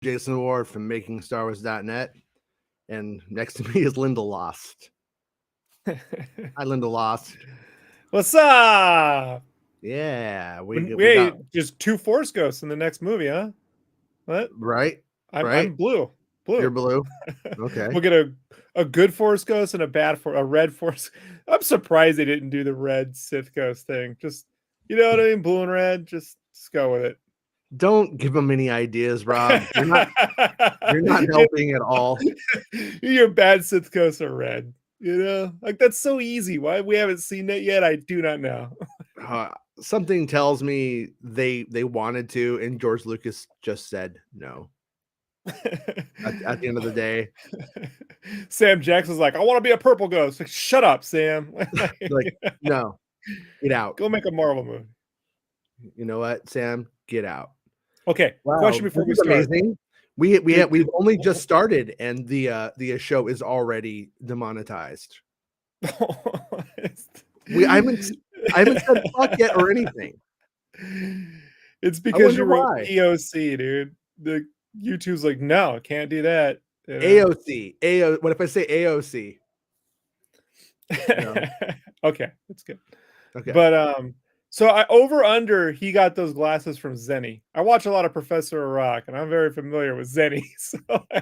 Jason Ward from MakingStarWars.net, and next to me is Lindelof. Hi, Lindelof. What's up? Yeah, We got just 2 Force Ghosts in the next movie, huh? What? right. I'm blue. You're blue. Okay. We'll get a good Force Ghost and a red Force. I'm surprised they didn't do the red Sith Ghost thing. Just, you know what I mean? Blue and red. Just go with it. Don't give them any ideas, Rob. You're not helping at all. Your bad Sith Ghosts are red. You know, like that's so easy. Why we haven't seen that yet? I do not know. Something tells me they wanted to, and George Lucas just said no. At the end of the day, Sam Jackson's like, I want to be a purple ghost. Like, shut up, Sam. like, no, get out. Go make a Marvel movie. You know what, Sam? Get out. Okay. Wow, question before we start. Amazing. We've only just started, and the show is already demonetized. I haven't said fuck yet or anything. It's because you wrote POC, dude. The YouTube's like, no, can't do that. You know? AOC. What if I say AOC? No. Okay, that's good. Okay. But so over under, he got those glasses from Zenny. I watch a lot of Professor Rock, and I'm very familiar with Zenny. So I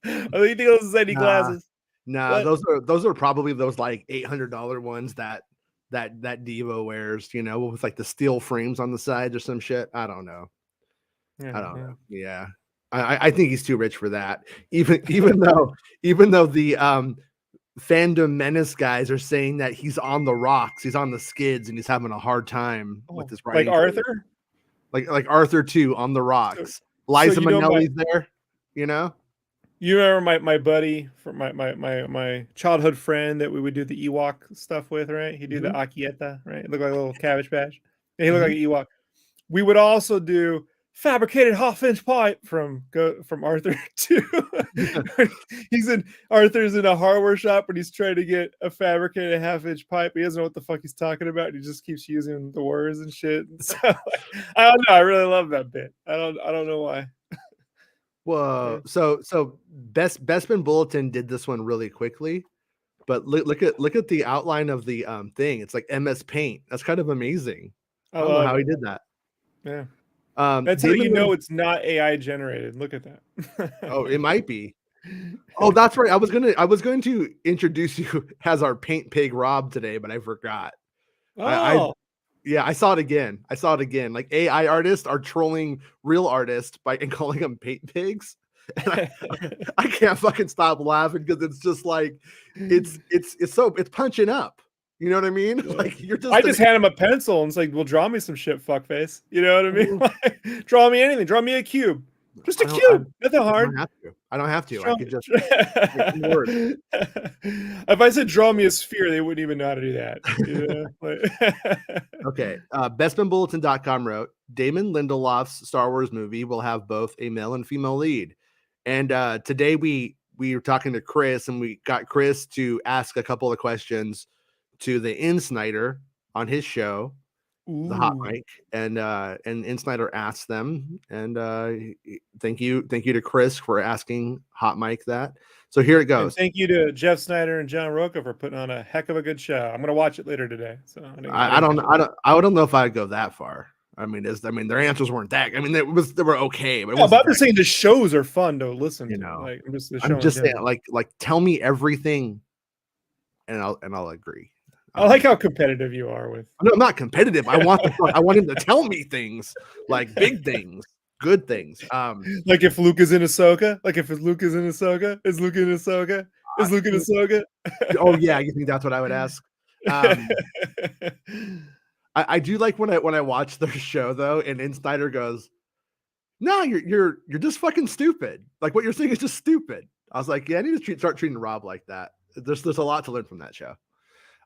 think those Zenny glasses. Nah, those are probably those like $800 ones that Devo wears, you know, with like the steel frames on the sides or some shit. I don't know. I don't know. Yeah. I think he's too rich for that. Even though the fandom menace guys are saying that he's on the rocks, he's on the skids, and he's having a hard time with his writing. Like Arthur? Like Arthur too, on the rocks. Liza Minnelli's there, you know? You remember my buddy from my childhood friend that we would do the Ewok stuff with, right? He did the Akieta, right? It looked like a little Cabbage Patch. He looked like an Ewok. We would also do fabricated half-inch pipe from Arthur too. Arthur's in a hardware shop and he's trying to get a fabricated half-inch pipe. He doesn't know what the fuck he's talking about. He just keeps using the words and shit. So I don't know. I really love that bit. I don't know why. Whoa. So Bespin Bulletin did this one really quickly, but look at the outline of the thing. It's like MS Paint. That's kind of amazing. I don't know how he did that. Yeah. That's how you know it's not AI generated. Look at that. Oh, it might be. Oh, that's right. I was going to introduce you as our paint pig Rob today, but I forgot. Oh. I saw it again. Like AI artists are trolling real artists and calling them paint pigs. And I can't fucking stop laughing because it's just like it's punching up. You know what I mean? Like I just hand him a pencil and it's like, well, draw me some shit, fuckface. You know what I mean? Like, draw me anything. Draw me a cube. Just a cube. Nothing hard. I don't have to. I could just If I said draw me a sphere, they wouldn't even know how to do that. You know? Okay. BestmanBulletin.com wrote, Damon Lindelof's Star Wars movie will have both a male and female lead. And today we were talking to Chris, and we got Chris to ask a couple of questions to the Insnider on his show, the Hot Mic, and Insnider asked them, and thank you to Chris for asking Hot Mic that. So here it goes. And thank you to Jeff Snyder and John Roca for putting on a heck of a good show. I'm gonna watch it later today. So I don't know if I'd go that far. I mean, their answers weren't that. I mean, they were okay, but I'm just saying the shows are fun to listen to. Like, I'm just saying, like, tell me everything, and I'll agree. I like how competitive you are with. No, I'm not competitive. I want him to tell me things, like big things, good things. Like if Luke is in Ahsoka. Like if Luke is in Ahsoka. Is Luke in Ahsoka? Is Luke in Ahsoka? Oh yeah, you think that's what I would ask? I do like when I watch their show though, and Insnider goes, "No, you're just fucking stupid. Like what you're saying is just stupid." I was like, "Yeah, I need to start treating Rob like that." There's a lot to learn from that show.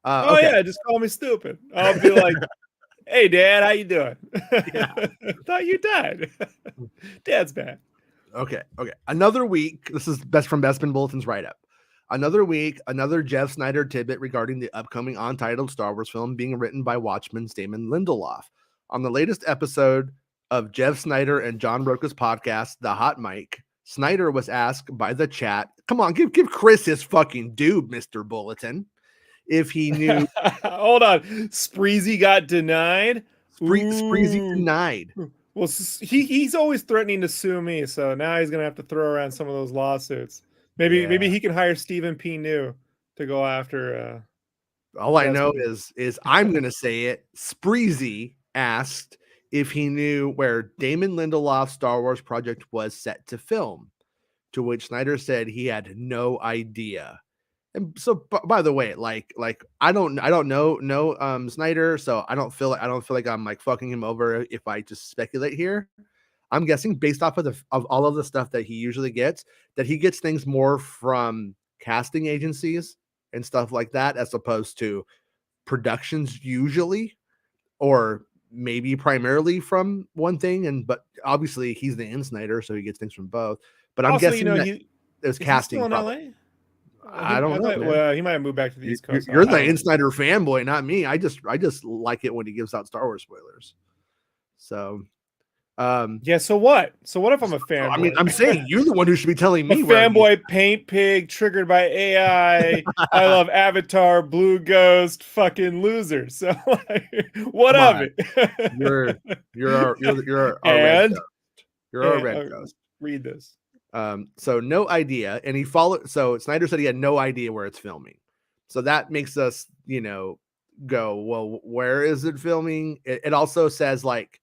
Okay. Yeah, just call me stupid. I'll be like, "Hey, Dad, how you doing?" Yeah. Thought you died. Dad's bad. Okay. Another week. This is from Bespin Bulletin's write-up. Another week, another Jeff Snyder tidbit regarding the upcoming untitled Star Wars film being written by Watchmen's Damon Lindelof. On the latest episode of Jeff Snyder and John Roca's podcast, The Hot Mic, Snyder was asked by the chat, come on, give Chris his fucking due, Mr. Bulletin, if he knew. Hold on. Spreezy got denied. Spreezy denied. Well, he's always threatening to sue me, so now he's gonna have to throw around some of those lawsuits. Maybe he can hire Stephen P. New to go after. All I know is I'm gonna say it. Spreezy asked if he knew where Damon Lindelof's Star Wars project was set to film, to which Snyder said he had no idea. And so, by the way, like I don't know Snyder, so I don't feel like I'm like fucking him over if I just speculate here. I'm guessing based off of all of the stuff that he usually gets, that he gets things more from casting agencies and stuff like that, as opposed to productions usually, or maybe primarily from one thing. But obviously he's the Snyder, so he gets things from both. But I'm guessing that there's casting. Still in LA? I don't know. Well, he might have moved back to the East Coast. You're the Snyder fanboy, not me. I just like it when he gives out Star Wars spoilers. So, yeah. So what? So what if I'm a fanboy? I mean, I'm saying you're the one who should be telling me. Fanboy, paint pig, triggered by AI. I love Avatar, Blue Ghost, fucking loser. So what of it? You're a red ghost. You're a red ghost. Read this. So no idea, and he followed. So Snyder said he had no idea where it's filming. So that makes us, go, well, where is it filming? It also says, like,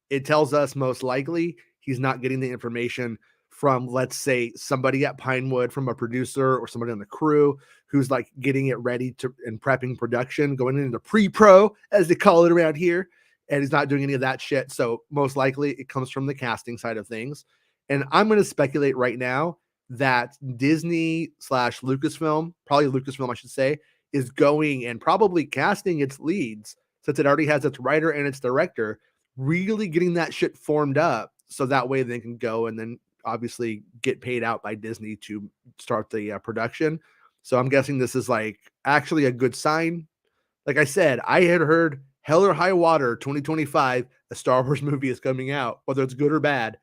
it tells us most likely he's not getting the information from, let's say, somebody at Pinewood, from a producer or somebody on the crew who's like getting it ready and prepping production, going into pre-pro, as they call it around here, and he's not doing any of that shit. So most likely it comes from the casting side of things. And I'm going to speculate right now that Disney/Lucasfilm, probably Lucasfilm, I should say, is going and probably casting its leads, since it already has its writer and its director, really getting that shit formed up, so that way they can go and then obviously get paid out by Disney to start the production. So I'm guessing this is like actually a good sign. Like I said, I had heard Hell or High Water 2025, a Star Wars movie is coming out, whether it's good or bad.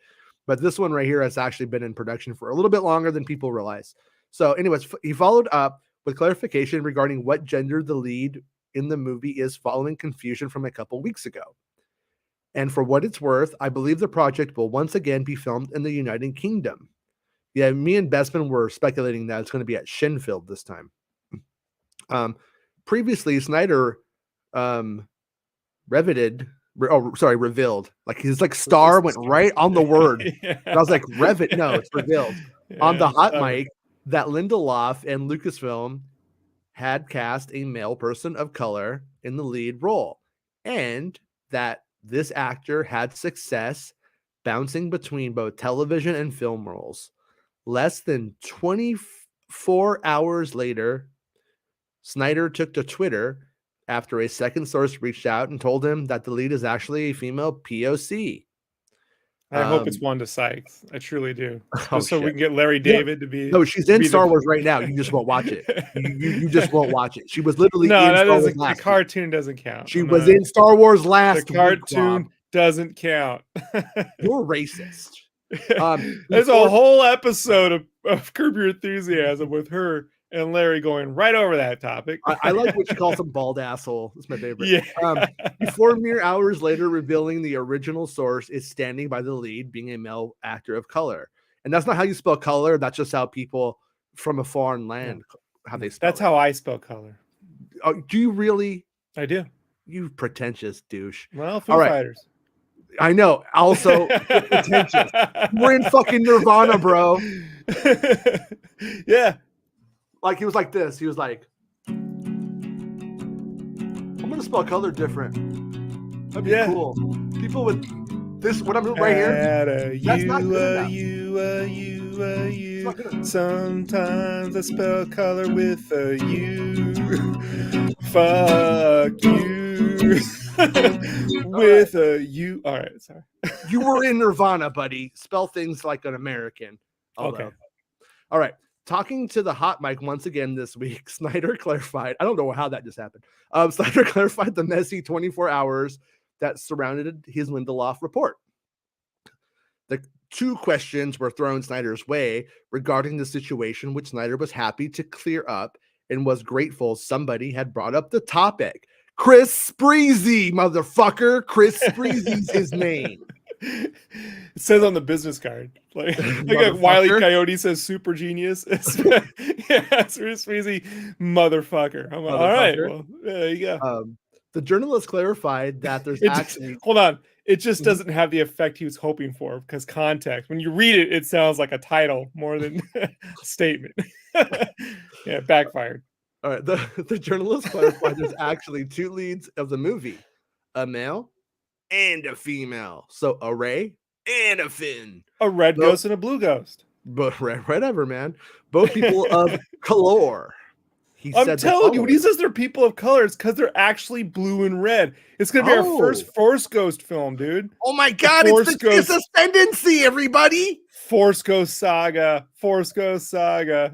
But this one right here has actually been in production for a little bit longer than people realize. So anyways, he followed up with clarification regarding what gender the lead in the movie is, following confusion from a couple weeks ago. And for what it's worth, I believe the project will once again be filmed in the United Kingdom. Yeah, me and Bestman were speculating that it's going to be at Shinfield this time. Previously, Snyder revealed. Like, his like star went right on the word. Yeah. I was like, Revit. No, it's revealed. On the hot mic that Lindelof and Lucasfilm had cast a male person of color in the lead role, and that this actor had success bouncing between both television and film roles. Less than 24 hours later, Snyder took to Twitter after a second source reached out and told him that the lead is actually a female POC. I hope it's Wanda Sykes. I truly do. So we can get Larry David to be. No, she's in Star Wars right now. You just won't watch it. You just won't watch it. She was literally in Star Wars last week. The cartoon doesn't count. She was in Star Wars last week. The cartoon doesn't count. You're racist. There's a whole episode of Curb Your Enthusiasm with her and Larry going right over that topic. I like what she calls him, bald asshole. It's my favorite. Yeah. Before mere hours later, revealing the original source is standing by the lead being a male actor of color. And that's not how you spell color. That's just how people from a foreign land, how they spell That's how I spell color. Oh, do you really? I do. You pretentious douche. Well, Foo Fighters. I know. Also, pretentious. We're in fucking Nirvana, bro. Yeah. Like, he was like this. He was like, I'm going to spell color different. That'd be cool. People with this, what I'm doing right here, that's not good enough. Sometimes I spell color with a U. Fuck you. With a U. All right, sorry. You were in Nirvana, buddy. Spell things like an American. Okay. All right. Talking to the hot mic once again this week, Snyder clarified. I don't know how that just happened. Snyder clarified the messy 24 hours that surrounded his Lindelof report. The 2 questions were thrown Snyder's way regarding the situation, which Snyder was happy to clear up and was grateful somebody had brought up the topic. Chris Spreezy, motherfucker. Chris Spreezy's his name. It says on the business card, like Wile E. Coyote says super genius. Yeah, it's Spreezy, motherfucker. I'm like, all right, well, there you go. The journalist clarified that there's actually... hold on. It just doesn't have the effect he was hoping for, because context. When you read it, it sounds like a title more than a statement. Yeah, backfired. All right. The journalist clarified there's actually 2 leads of the movie, a male and a female. So a Ray and a Finn. A red ghost and a blue ghost. But whatever, man. Both people of color. I'm telling you, when he says they're people of color, it's because they're actually blue and red. It's going to be our first Force Ghost film, dude. Oh my God, it's Ascendancy, everybody. Force Ghost Saga. Force Ghost Saga.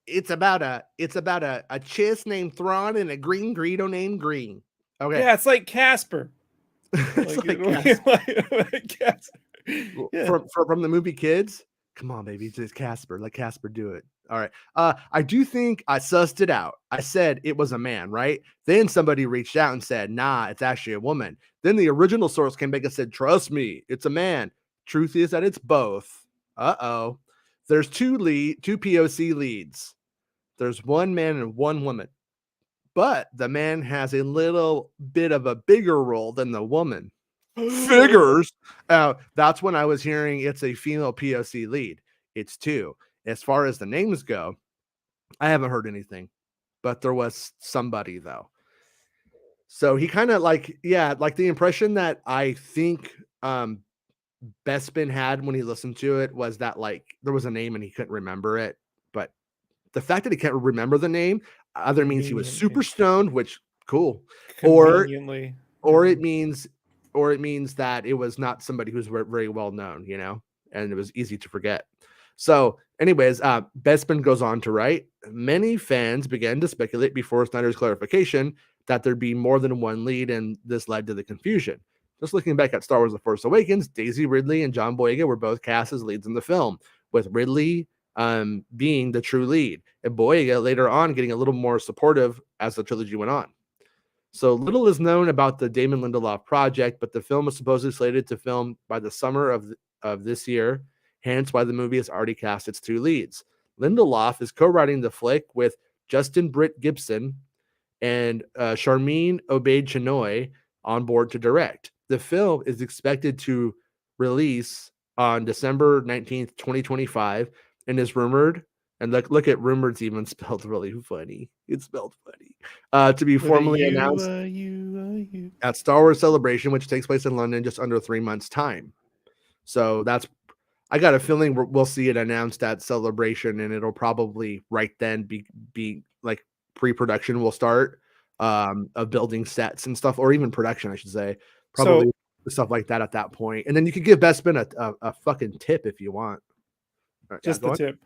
It's about a chiss named Thrawn and a green Greedo named Green. Okay. Yeah, it's like Casper. Casper. Yeah. From the movie Kids. Come on, baby. It's just Casper. Let Casper do it. All right. I do think I sussed it out. I said it was a man, right? Then somebody reached out and said, nah, it's actually a woman. Then the original source came back and said, trust me, it's a man. Truth is that it's both. Uh-oh. There's 2 POC leads. There's 1 man and 1 woman. But the man has a little bit of a bigger role than the woman. Figures. That's when I was hearing it's a female POC lead. It's 2. As far as the names go, I haven't heard anything, but there was somebody though. So he kind of like the impression that I think Bespin had when he listened to it was that like there was a name and he couldn't remember it. But the fact that he can't remember the name either means he was super stoned, which cool, or it means that it was not somebody who's very well known, you know, and it was easy to forget. So anyways, Bespin goes on to write, many fans began to speculate before Snyder's clarification that there'd be more than 1 lead, and this led to the confusion. Just looking back at Star Wars The Force Awakens, Daisy Ridley and John Boyega were both cast as leads in the film, with Ridley being the true lead, and Boyega later on getting a little more supportive as the trilogy went on. So little is known about the Damon Lindelof project, but the film is supposedly slated to film by the summer of this year, hence why the movie has already cast its 2 leads. Lindelof is co-writing the flick with Justin Britt Gibson and Charmin Obaid-Chinoy on board to direct. The film is expected to release on December 19th, 2025, and is rumored, and look at rumored's even spelled really funny. It's spelled funny. To be formally announced at Star Wars Celebration, which takes place in London just under 3 months' time. So I got a feeling we'll see it announced at Celebration, and it'll probably right then be like pre-production will start of building sets and stuff, or even production, I should say. Probably stuff like that at that point. And then you could give Bespin a fucking tip if you want. Right, just the tip.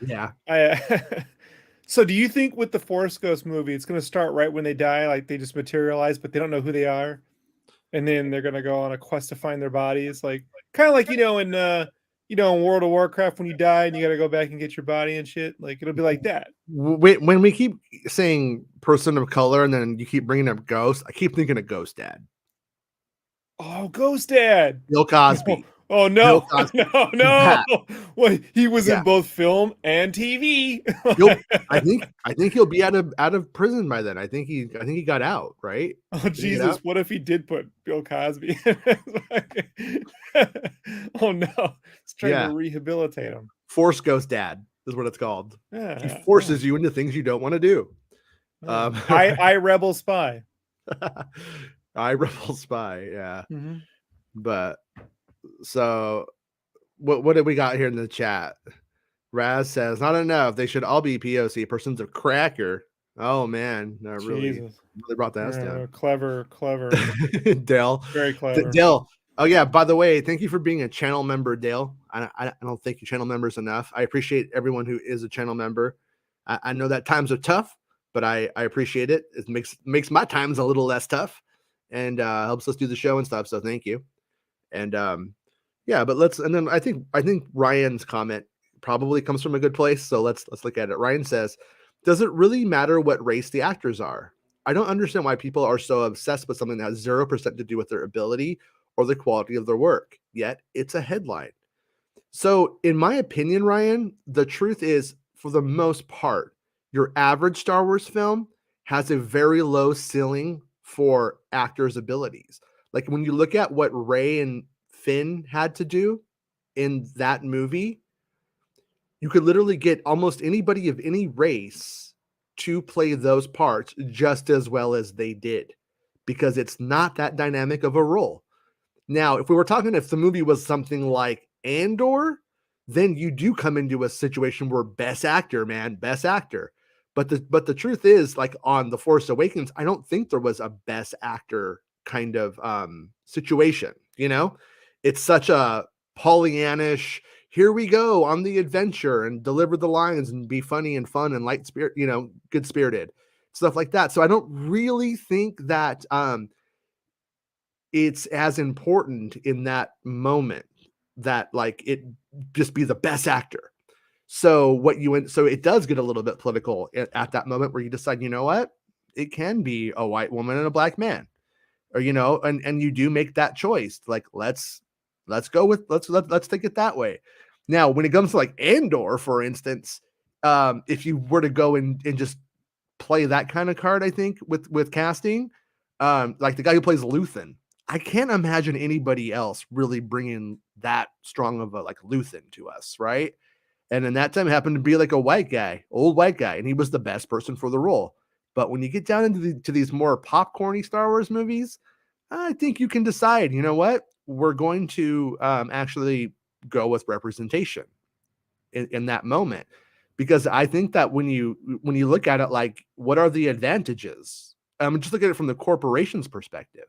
Yeah. So do you think with the Force Ghost movie, it's going to start right when they die, like they just materialize, but they don't know who they are? And then they're gonna go on a quest to find their bodies, like kind of like in World of Warcraft when you die and you got to go back and get your body and shit. Like it'll be like that. When we keep saying person of color and then you keep bringing up Ghost, I keep thinking of Ghost Dad. Oh, Ghost Dad. Bill Cosby. Oh no, no! Well, he was in both film and TV. I think he'll be out of prison by then. I think he got out, right? Oh Jesus! What if he did put Bill Cosby? Oh no! He's trying to rehabilitate him. Force Ghost Dad is what it's called. Yeah, he forces you into things you don't want to do. I Rebel Spy. I Rebel Spy. Yeah, but. So what did we got here in the chat? Raz says not enough. They should all be POC. Person's a cracker. Oh man, no, really brought that down. Clever. Dale. Very clever. Dale. Oh yeah, by the way, thank you for being a channel member, Dale. I don't thank you channel members enough. I appreciate everyone who is a channel member. I know that times are tough, but I appreciate it. It makes my times a little less tough, and helps us do the show and stuff. So thank you. And yeah, but then I think Ryan's comment probably comes from a good place. So let's look at it. Ryan says, "Does it really matter what race the actors are? I don't understand why people are so obsessed with something that has 0% to do with their ability or the quality of their work. Yet it's a headline." So, in my opinion, Ryan, the truth is, for the most part, your average Star Wars film has a very low ceiling for actors' abilities. Like when you look at what Rey and Finn had to do in that movie, you could literally get almost anybody of any race to play those parts just as well as they did, because it's not that dynamic of a role. Now, if the movie was something like Andor, then you do come into a situation where best actor, man, best actor. But the truth is, like on The Force Awakens, I don't think there was a best actor kind of situation. It's such a Pollyannish, here we go on the adventure and deliver the lines and be funny and fun and light spirit, good spirited, stuff like that. So I don't really think that it's as important in that moment that like it just be the best actor. So it does get a little bit political at that moment where you decide, you know what, it can be a white woman and a black man, or and you do make that choice. Like let's take it that way. Now, when it comes to like Andor, for instance, if you were to go and just play that kind of card, I think with casting, like the guy who plays Luthen, I can't imagine anybody else really bringing that strong of a like Luthen to us, right? And in that time, it happened to be like a old white guy, and he was the best person for the role. But when you get down into these more popcorny Star Wars movies, I think you can decide, you know what, we're going to actually go with representation in that moment, because I think that when you look at it, like, what are the advantages? Just look at it from the corporation's perspective.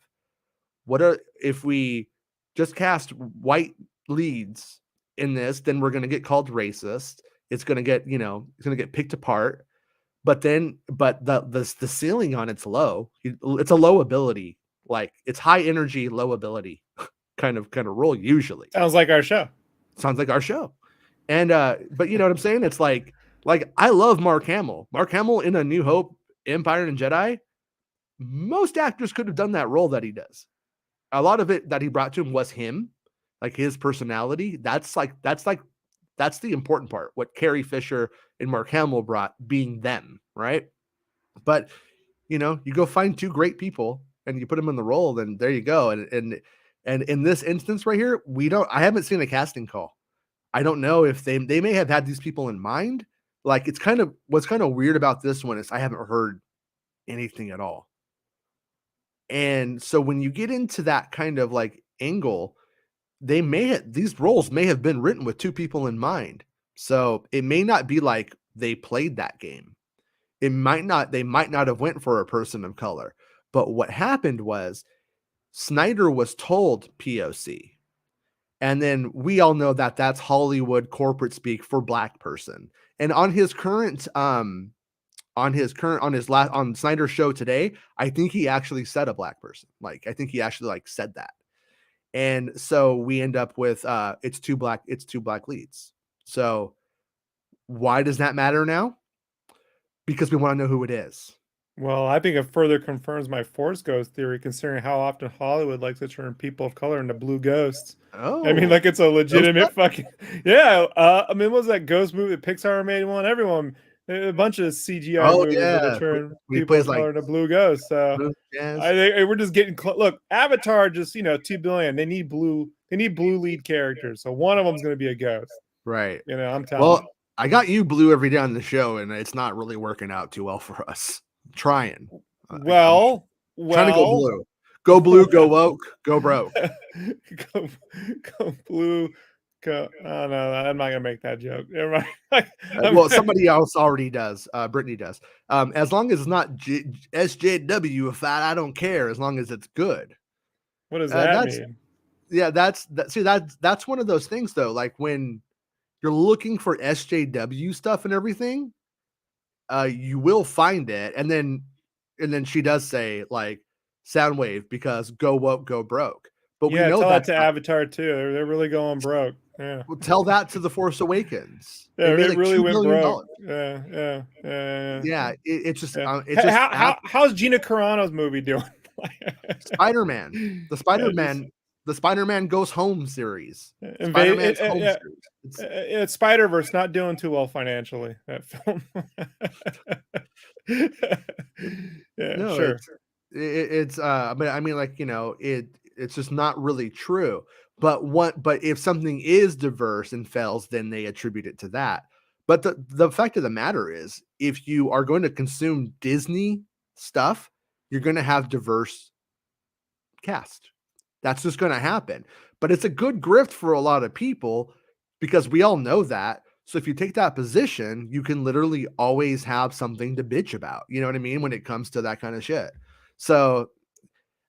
If we just cast white leads in this, then we're going to get called racist. It's going to get picked apart. But the ceiling on it's low. It's a low ability, like it's high energy, low ability kind of role usually. Sounds like our show. And but you know what I'm saying? It's like I love Mark Hamill. Mark Hamill in A New Hope, Empire, and Jedi. Most actors could have done that role that he does. A lot of it that he brought to him was him, like his personality. That's the important part. What Carrie Fisher and Mark Hamill brought, being them, right? But you go find two great people and you put them in the role, then there you go. And in this instance right here, I haven't seen a casting call. I don't know if they may have had these people in mind. Like what's kind of weird about this one is I haven't heard anything at all. And so when you get into that kind of like angle, these roles may have been written with two people in mind. So it may not be like they played that game. They might not have went for a person of color. But what happened was Snyder was told POC. And then we all know that that's Hollywood corporate speak for black person. And on his Snyder's show today, I think he actually said a black person. Like, I think he actually like said that. And so we end up with it's two black leads. So why does that matter now? Because we want to know who it is. Well, I think it further confirms my Force Ghost theory, considering how often Hollywood likes to turn people of color into blue ghosts. Oh, I mean, like it's a legitimate fucking yeah. I mean, what was that Ghost movie that Pixar made? A bunch of CGI movies that turn people of color into blue ghosts. So I think we're just getting close. Look, Avatar just $2 billion. They need blue lead characters, so one of them's going to be a ghost, right? I'm telling you. I got you blue every day on the show, and it's not really working out too well for us. Trying trying to go blue. Go blue, go woke, go broke. go blue. Oh no, I'm not gonna make that joke. Never mind. Somebody else already does. Brittany does. As long as it's not SJW, I don't care. As long as it's good. What does that mean? Yeah, that's one of those things though. Like when you're looking for SJW stuff and everything, you will find it. And then she does say like Soundwave because go woke, go broke. But we Yeah, know tell that that's to not, Avatar too. They're really going broke. Yeah. well, tell that to The Force Awakens. They Yeah, made it like really $2 went billion. broke. Yeah. Yeah, it's just Yeah. it's How's Gina Carano's movie doing? Spider-Man. The Yeah, just Spider-Man Goes Home series. invade. Spider-Man's Home Yeah, series. it's Spider-Verse not doing too well financially. That film. Yeah, No, sure. it's but I mean, like, it's just not really true. But if something is diverse and fails, then they attribute it to that. But the fact of the matter is, if you are going to consume Disney stuff, you're going to have diverse cast. That's just going to happen. But it's a good grift for a lot of people because we all know that. So if you take that position, you can literally always have something to bitch about. You know what I mean? When it comes to that kind of shit. So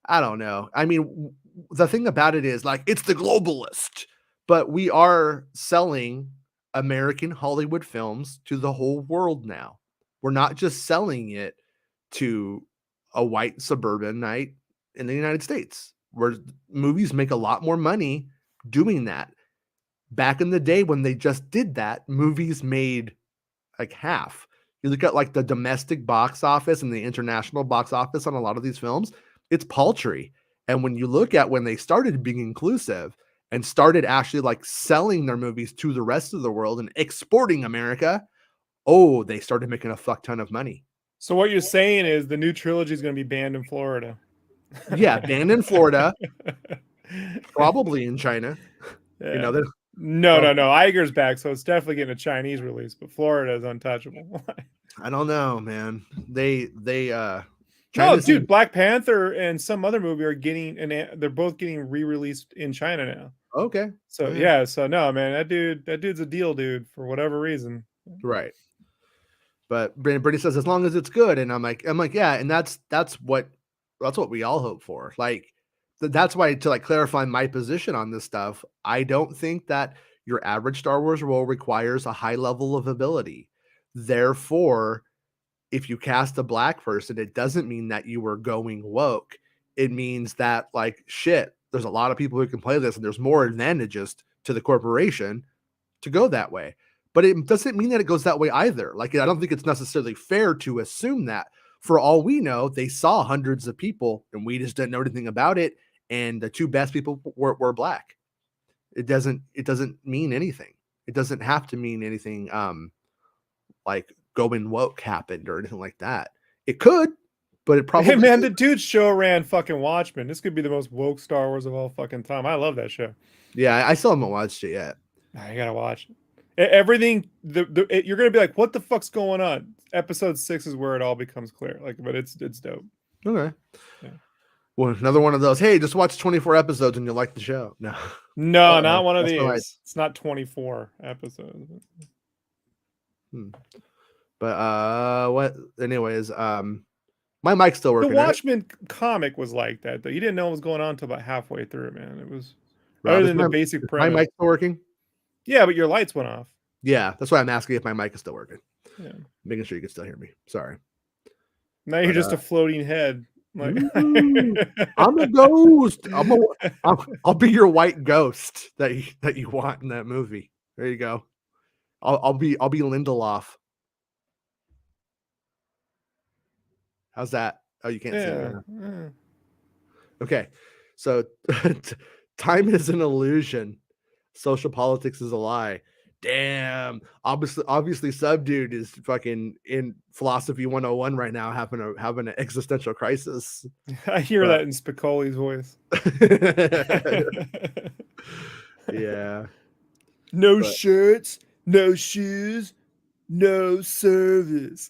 I don't know. I mean, the thing about it is like it's the globalist, but we are selling American Hollywood films to the whole world now. We're not just selling it to a white suburbanite in the United States, where movies make a lot more money doing that. Back in the day when they just did that, movies made like half. You look at like the domestic box office and the international box office on a lot of these films, it's paltry. And when you look at when they started being inclusive and started actually like selling their movies to the rest of the world and exporting America, oh, they started making a fuck ton of money. So what you're saying is the new trilogy is going to be banned in Florida. Yeah, banned in Florida, probably in China. Yeah. You know, no. Iger's back, so it's definitely getting a Chinese release, but Florida is untouchable. I don't know, man. They No, dude, Black Panther and some other movie are getting, and they're both getting re-released in China now. Okay. So yeah, so no, man, that dude's a deal, dude, for whatever reason. Right. But Brittany says as long as it's good, and I'm like, yeah, and that's what we all hope for. Like, that's why, to like clarify my position on this stuff, I don't think that your average Star Wars role requires a high level of ability. Therefore, if you cast a black person, it doesn't mean that you were going woke. It means that, like, shit, there's a lot of people who can play this, and there's more advantages to the corporation to go that way. But it doesn't mean that it goes that way either. Like, I don't think it's necessarily fair to assume that. For all we know, they saw hundreds of people and we just didn't know anything about it. And the two best people were black. It doesn't mean anything. It doesn't have to mean anything like going woke happened or anything like that. It could, but it probably. Hey man, the dude's show ran fucking Watchmen. This could be the most woke Star Wars of all fucking time. I love that show. Yeah, I still haven't watched it yet. You gotta watch it. Everything you're gonna be like, what the fuck's going on? Episode 6 is where it all becomes clear. Like, but it's dope. Okay. Yeah. Well, another one of those. Hey, just watch 24 episodes and you'll like the show. No, not one of these. It's not 24 episodes. But what? Anyways, my mic's still working. The Watchmen comic was like that though. You didn't know what was going on until about halfway through, man. It was other than the basic premise. My mic's still working. Yeah, but your lights went off. Yeah, that's why I'm asking if my mic is still working. Yeah, making sure you can still hear me. Sorry. Now you're just a floating head. Like, I'm a ghost. I'll be your white ghost that you want in that movie. There you go. I'll be Lindelof. How's that? Oh, you can't see it right now. Okay, so time is an illusion. Social politics is a lie. Damn. Obviously, Subdude is fucking in philosophy 101 right now, having an existential crisis. I hear that in Spicoli's voice. Yeah. No shirts, no shoes, no service.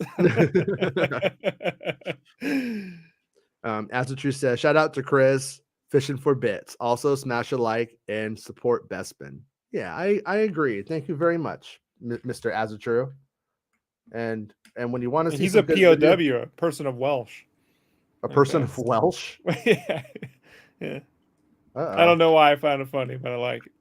As the truth says, shout out to Chris, fishing for bits. Also, smash a like and support Bespin. Yeah, I agree. Thank you very much, Mr. Azatru. And when you want to see, he's a POW, a person of Welsh. A person of Welsh? Yeah. I don't know why I found it funny, but I like it.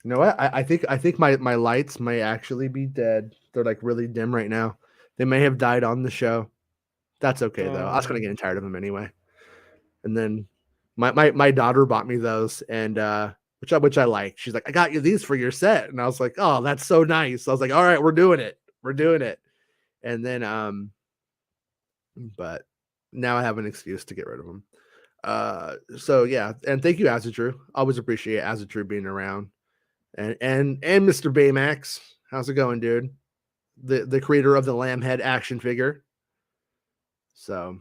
You know what? I think my lights may actually be dead. They're like really dim right now. They may have died on the show. That's okay though. I was kind of getting tired of them anyway. And then my daughter bought me those, and which I like. She's like, I got you these for your set, and I was like, oh, that's so nice. I was like, all right, we're doing it. And then but now I have an excuse to get rid of them. So yeah, and thank you, Azatru. Always appreciate Azatru being around, and Mr. Baymax. How's it going, dude? The creator of the Lambhead action figure. So,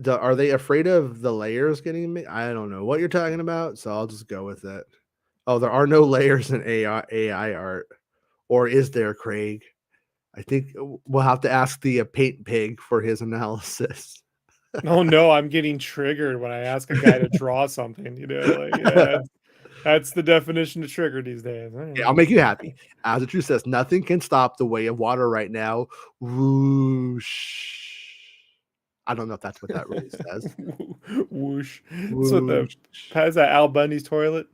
are they afraid of the layers getting me? I don't know what you're talking about, so I'll just go with it. Oh, there are no layers in AI art, or is there, Craig? I think we'll have to ask the paint pig for his analysis. Oh no, I'm getting triggered when I ask a guy to draw something. Like, yeah, that's the definition of trigger these days. Yeah, I'll make you happy. As the truth says, nothing can stop the way of water right now. Whoosh. I don't know if that's what that really says. Whoosh. That's what how's that Al Bundy's toilet?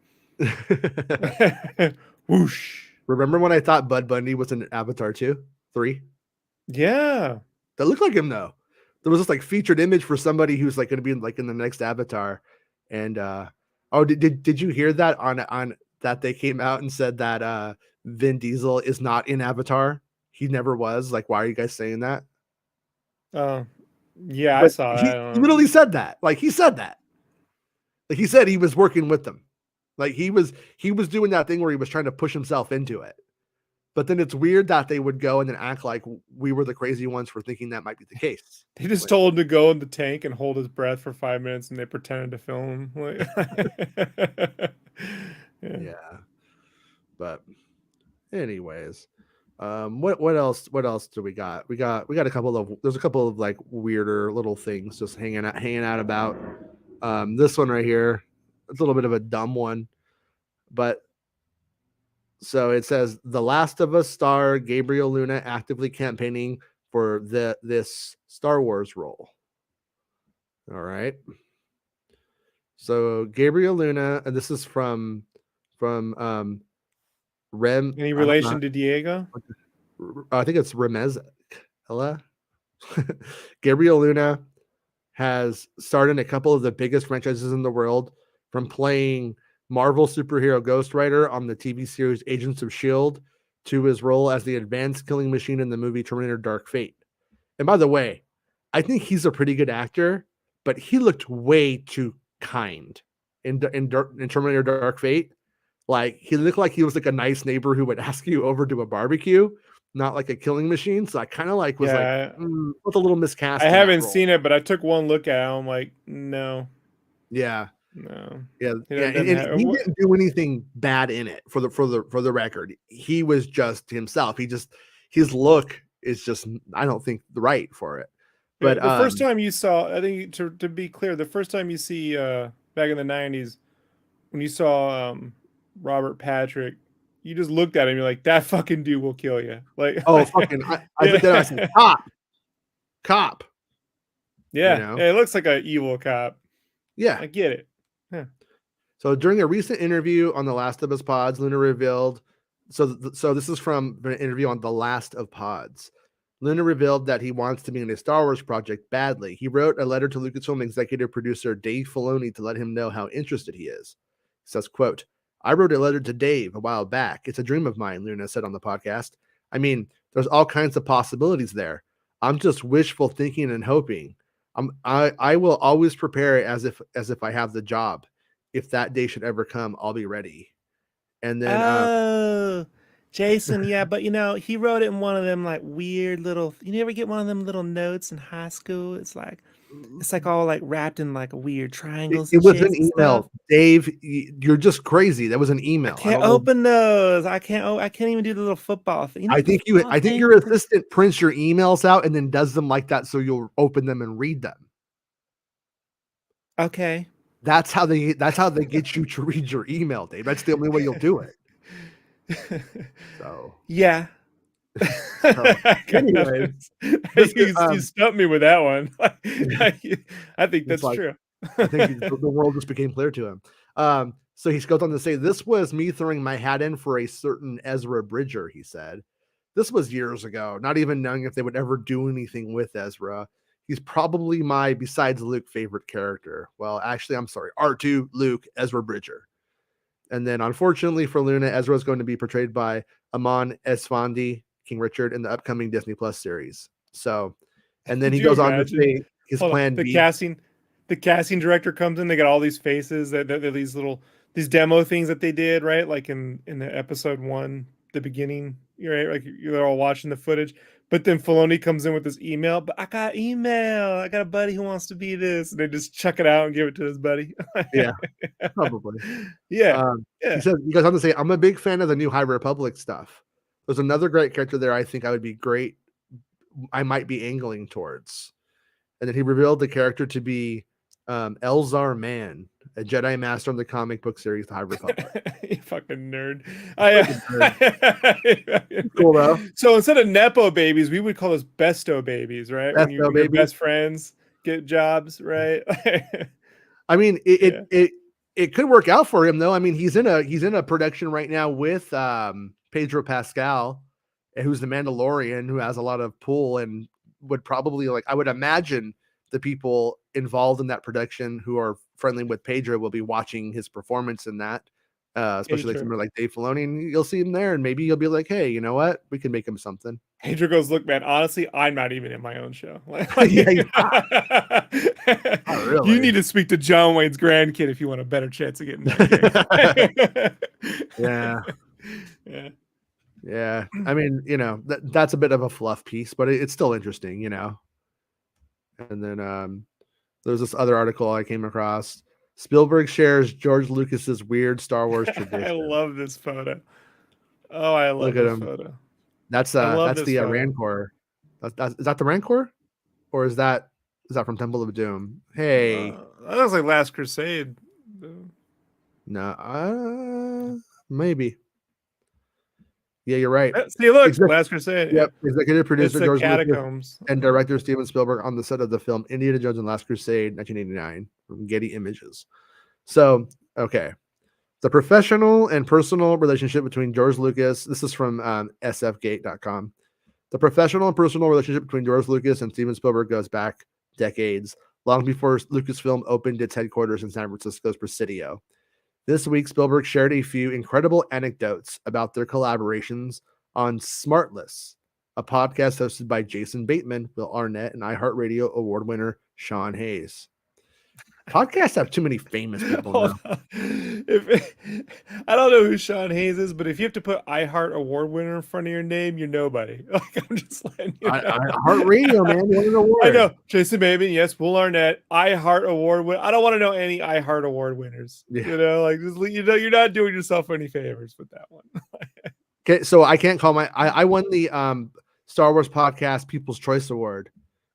Whoosh. Remember when I thought Bud Bundy was in Avatar 2? 3? Yeah. That looked like him though. There was this like featured image for somebody who's like going to be like in the next Avatar. And did you hear that on that they came out and said that Vin Diesel is not in Avatar? He never was. Like, why are you guys saying that? Yeah, I saw that. He literally said that. Like, he said that. Like, he said he was working with them. Like, he was doing that thing where he was trying to push himself into it. But then it's weird that they would go and then act like we were the crazy ones for thinking that might be the case. They just told him to go in the tank and hold his breath for 5 minutes, and they pretended to film him. Yeah. But anyways, what else do we got? We got a couple of like weirder little things just hanging out about. This one right here, it's a little bit of a dumb one, but so it says The Last of Us star Gabriel Luna actively campaigning for this Star Wars role. All right. So Gabriel Luna, and this is from Rem. Any relation to Diego? I think it's Remez. Hello. Gabriel Luna has starred in a couple of the biggest franchises in the world, from playing Marvel superhero Ghost Rider on the TV series Agents of S.H.I.E.L.D. to his role as the advanced killing machine in the movie Terminator Dark Fate. And by the way, I think he's a pretty good actor, but he looked way too kind in Terminator Dark Fate. Like, he looked like he was like a nice neighbor who would ask you over to a barbecue, not like a killing machine. So I kind of like was with a little miscast. I haven't seen it, but I took one look at it. I'm like, no. Yeah. No. Yeah. And he didn't do anything bad in it for the record. He was just himself. His look is just, I don't think, right for it. But the first time you saw, I think to be clear, the first time you see back in the 90s, when you saw Robert Patrick, you just looked at him, you're like, that fucking dude will kill you. Like, oh, fucking, I looked at him, I said, cop. Yeah, you know? Yeah, it looks like an evil cop. Yeah. I get it. Yeah. So during a recent interview on The Last of Us Pods, Luna revealed, so this is from an interview on The Last of Pods. Luna revealed that he wants to be in a Star Wars project badly. He wrote a letter to Lucasfilm executive producer Dave Filoni to let him know how interested he is. He says, quote, I wrote a letter to Dave a while back. It's a dream of mine, Luna said on the podcast. I mean, there's all kinds of possibilities there. I'm just wishful thinking and hoping. I will always prepare as if I have the job. If that day should ever come, I'll be ready. And then Jason, yeah, but he wrote it in one of them like weird little. You ever get one of them little notes in high school? It's like all like wrapped in like a weird triangles. It was an email, stuff. Dave. You're just crazy. That was an email. I can't open those. I can't even do the little football thing. I think your assistant prints your emails out and then does them like that, so you'll open them and read them. Okay. That's how they get you to read your email, Dave. That's the only way you'll do it. So yeah. Anyways, you stumped me with that one. I think that's true. I think the world just became clear to him. So he goes on to say, this was me throwing my hat in for a certain Ezra Bridger, he said. this was years ago, not even knowing if they would ever do anything with Ezra. He's probably my, besides Luke, favorite character. Well, actually, I'm sorry. R2, Luke, Ezra Bridger. And then, unfortunately for Luna, Ezra is going to be portrayed by Amon Esfandi, King Richard, in the upcoming Disney Plus series. So, and then he goes on to say his plan B. The casting director comes in. They got all these faces that these demo things that they did, right? Like in the episode 1, the beginning, right? Like you're all watching the footage. But then Filoni comes in with this email. But I got a buddy who wants to be this. And they just chuck it out and give it to his buddy. Yeah, probably. Yeah. He goes on to say, I'm a big fan of the new High Republic stuff. There's another great character there I think I would be great. I might be angling towards. And then he revealed the character to be Elzar Mann, a Jedi Master in the comic book series, The High Republic. You fucking nerd. Cool though. So instead of Nepo babies, we would call those Besto babies, right? When your best friends get jobs, right? I mean, it could work out for him though. I mean, he's in a production right now with Pedro Pascal, who's the Mandalorian, who has a lot of pull and would probably, like, I would imagine the people involved in that production who are friendly with Pedro will be watching his performance in that, especially like somebody like Dave Filoni, and you'll see him there, and maybe you'll be like, hey, you know what? We can make him something. Pedro goes, look, man, honestly, I'm not even in my own show. Yeah, not really. You need to speak to John Wayne's grandkid if you want a better chance of getting that. Yeah. I mean, that's a bit of a fluff piece, but it's still interesting, And then there's this other article I came across. Spielberg shares George Lucas's weird Star Wars tradition. I love this photo. Oh, I love this photo. That's the Rancor. Is that the Rancor, or is that from Temple of Doom? Hey, that looks like Last Crusade. No, maybe. Yeah, you're right. See, look, Last Crusade. Yep, executive producer George Catacombs Lucas and director Steven Spielberg on the set of the film Indiana Jones and Last Crusade, 1989, from Getty Images. So, okay. The professional and personal relationship between George Lucas, this is from sfgate.com. The professional and personal relationship between George Lucas and Steven Spielberg goes back decades, long before Lucasfilm opened its headquarters in San Francisco's Presidio. This week, Spielberg shared a few incredible anecdotes about their collaborations on Smartless, a podcast hosted by Jason Bateman, Will Arnett, and iHeartRadio award winner Sean Hayes. Podcasts have too many famous people now. I don't know who Sean Hayes is, but if you have to put iHeart award winner in front of your name, you're nobody. Like, I'm just letting you know. iHeartRadio, man, won an award. I know. Jason Bateman, yes. Will Arnett, iHeart award winner. I don't want to know any iHeart award winners. Yeah. You're not doing yourself any favors with that one. Okay, so I can't call I won the Star Wars Podcast People's Choice Award.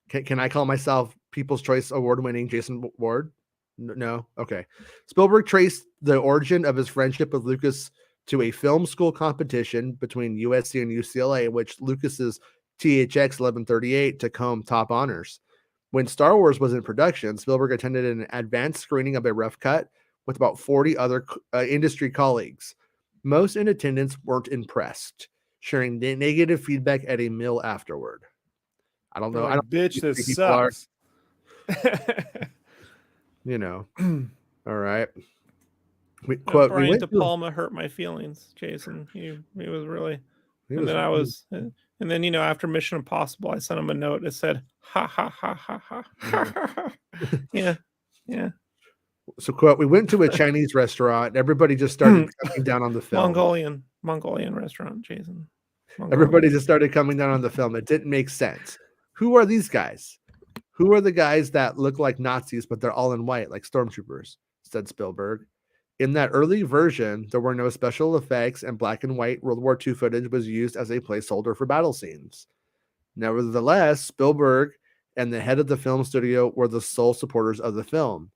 Can I call myself People's Choice Award winning Jason Ward? No. Okay. Spielberg traced the origin of his friendship with Lucas to a film school competition between USC and UCLA, which Lucas's THX 1138 took home top honors. When Star Wars was in production, Spielberg attended an advanced screening of a rough cut with about 40 other industry colleagues. Most in attendance weren't impressed, sharing negative feedback at a meal afterward. I don't know. Bitch, this sucks. All right. Brian De Palma hurt my feelings, Jason. He was really. And then after Mission Impossible, I sent him a note that said, "Ha ha ha ha ha." Yeah. So, quote, we went to a Chinese restaurant and everybody just started coming down on the film. Mongolian restaurant, Jason. Everybody just started coming down on the film. It didn't make sense. Who are these guys? Who are the guys that look like Nazis, but they're all in white, like stormtroopers, said Spielberg. In that early version, there were no special effects, and black and white World War II footage was used as a placeholder for battle scenes. Nevertheless, Spielberg and the head of the film studio were the sole supporters of the film,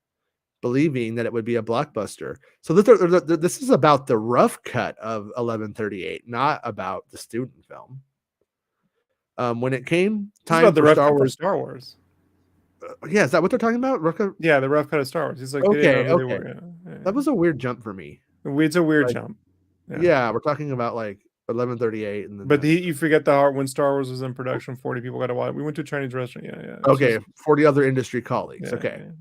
believing that it would be a blockbuster. So this is about the rough cut of 1138, not about the student film. When it came time for Star Wars. Yeah, is that what they're talking about? Yeah, the rough cut of Star Wars. He's like, okay. That was a weird jump for me. It's a weird jump. Yeah, we're talking about like 11:38, and then But you forget the heart when Star Wars was in production. 40 people got to watch. We went to a Chinese restaurant. Yeah. Okay, 40 other industry colleagues. Yeah, okay. yeah.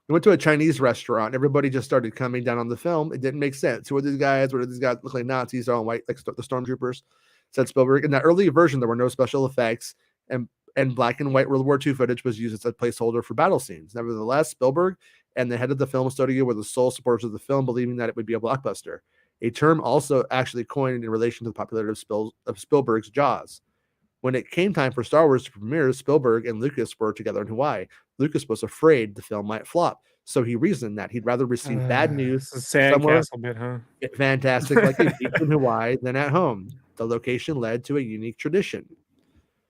We went to a Chinese restaurant. Everybody just started coming down on the film. It didn't make sense. Who are these guys? What do these guys look like? Nazis, all white, like the stormtroopers, said Spielberg. In that early version, there were no special effects, and black and white World War II footage was used as a placeholder for battle scenes. Nevertheless, Spielberg and the head of the film studio were the sole supporters of the film, believing that it would be a blockbuster, a term also actually coined in relation to the popularity of Spielberg's Jaws. When it came time for Star Wars to premiere, Spielberg and Lucas were together in Hawaii. Lucas was afraid the film might flop, so he reasoned that he'd rather receive bad news somewhere Sandcastle bit, huh? fantastic like a beach in Hawaii than at home. The location led to a unique tradition.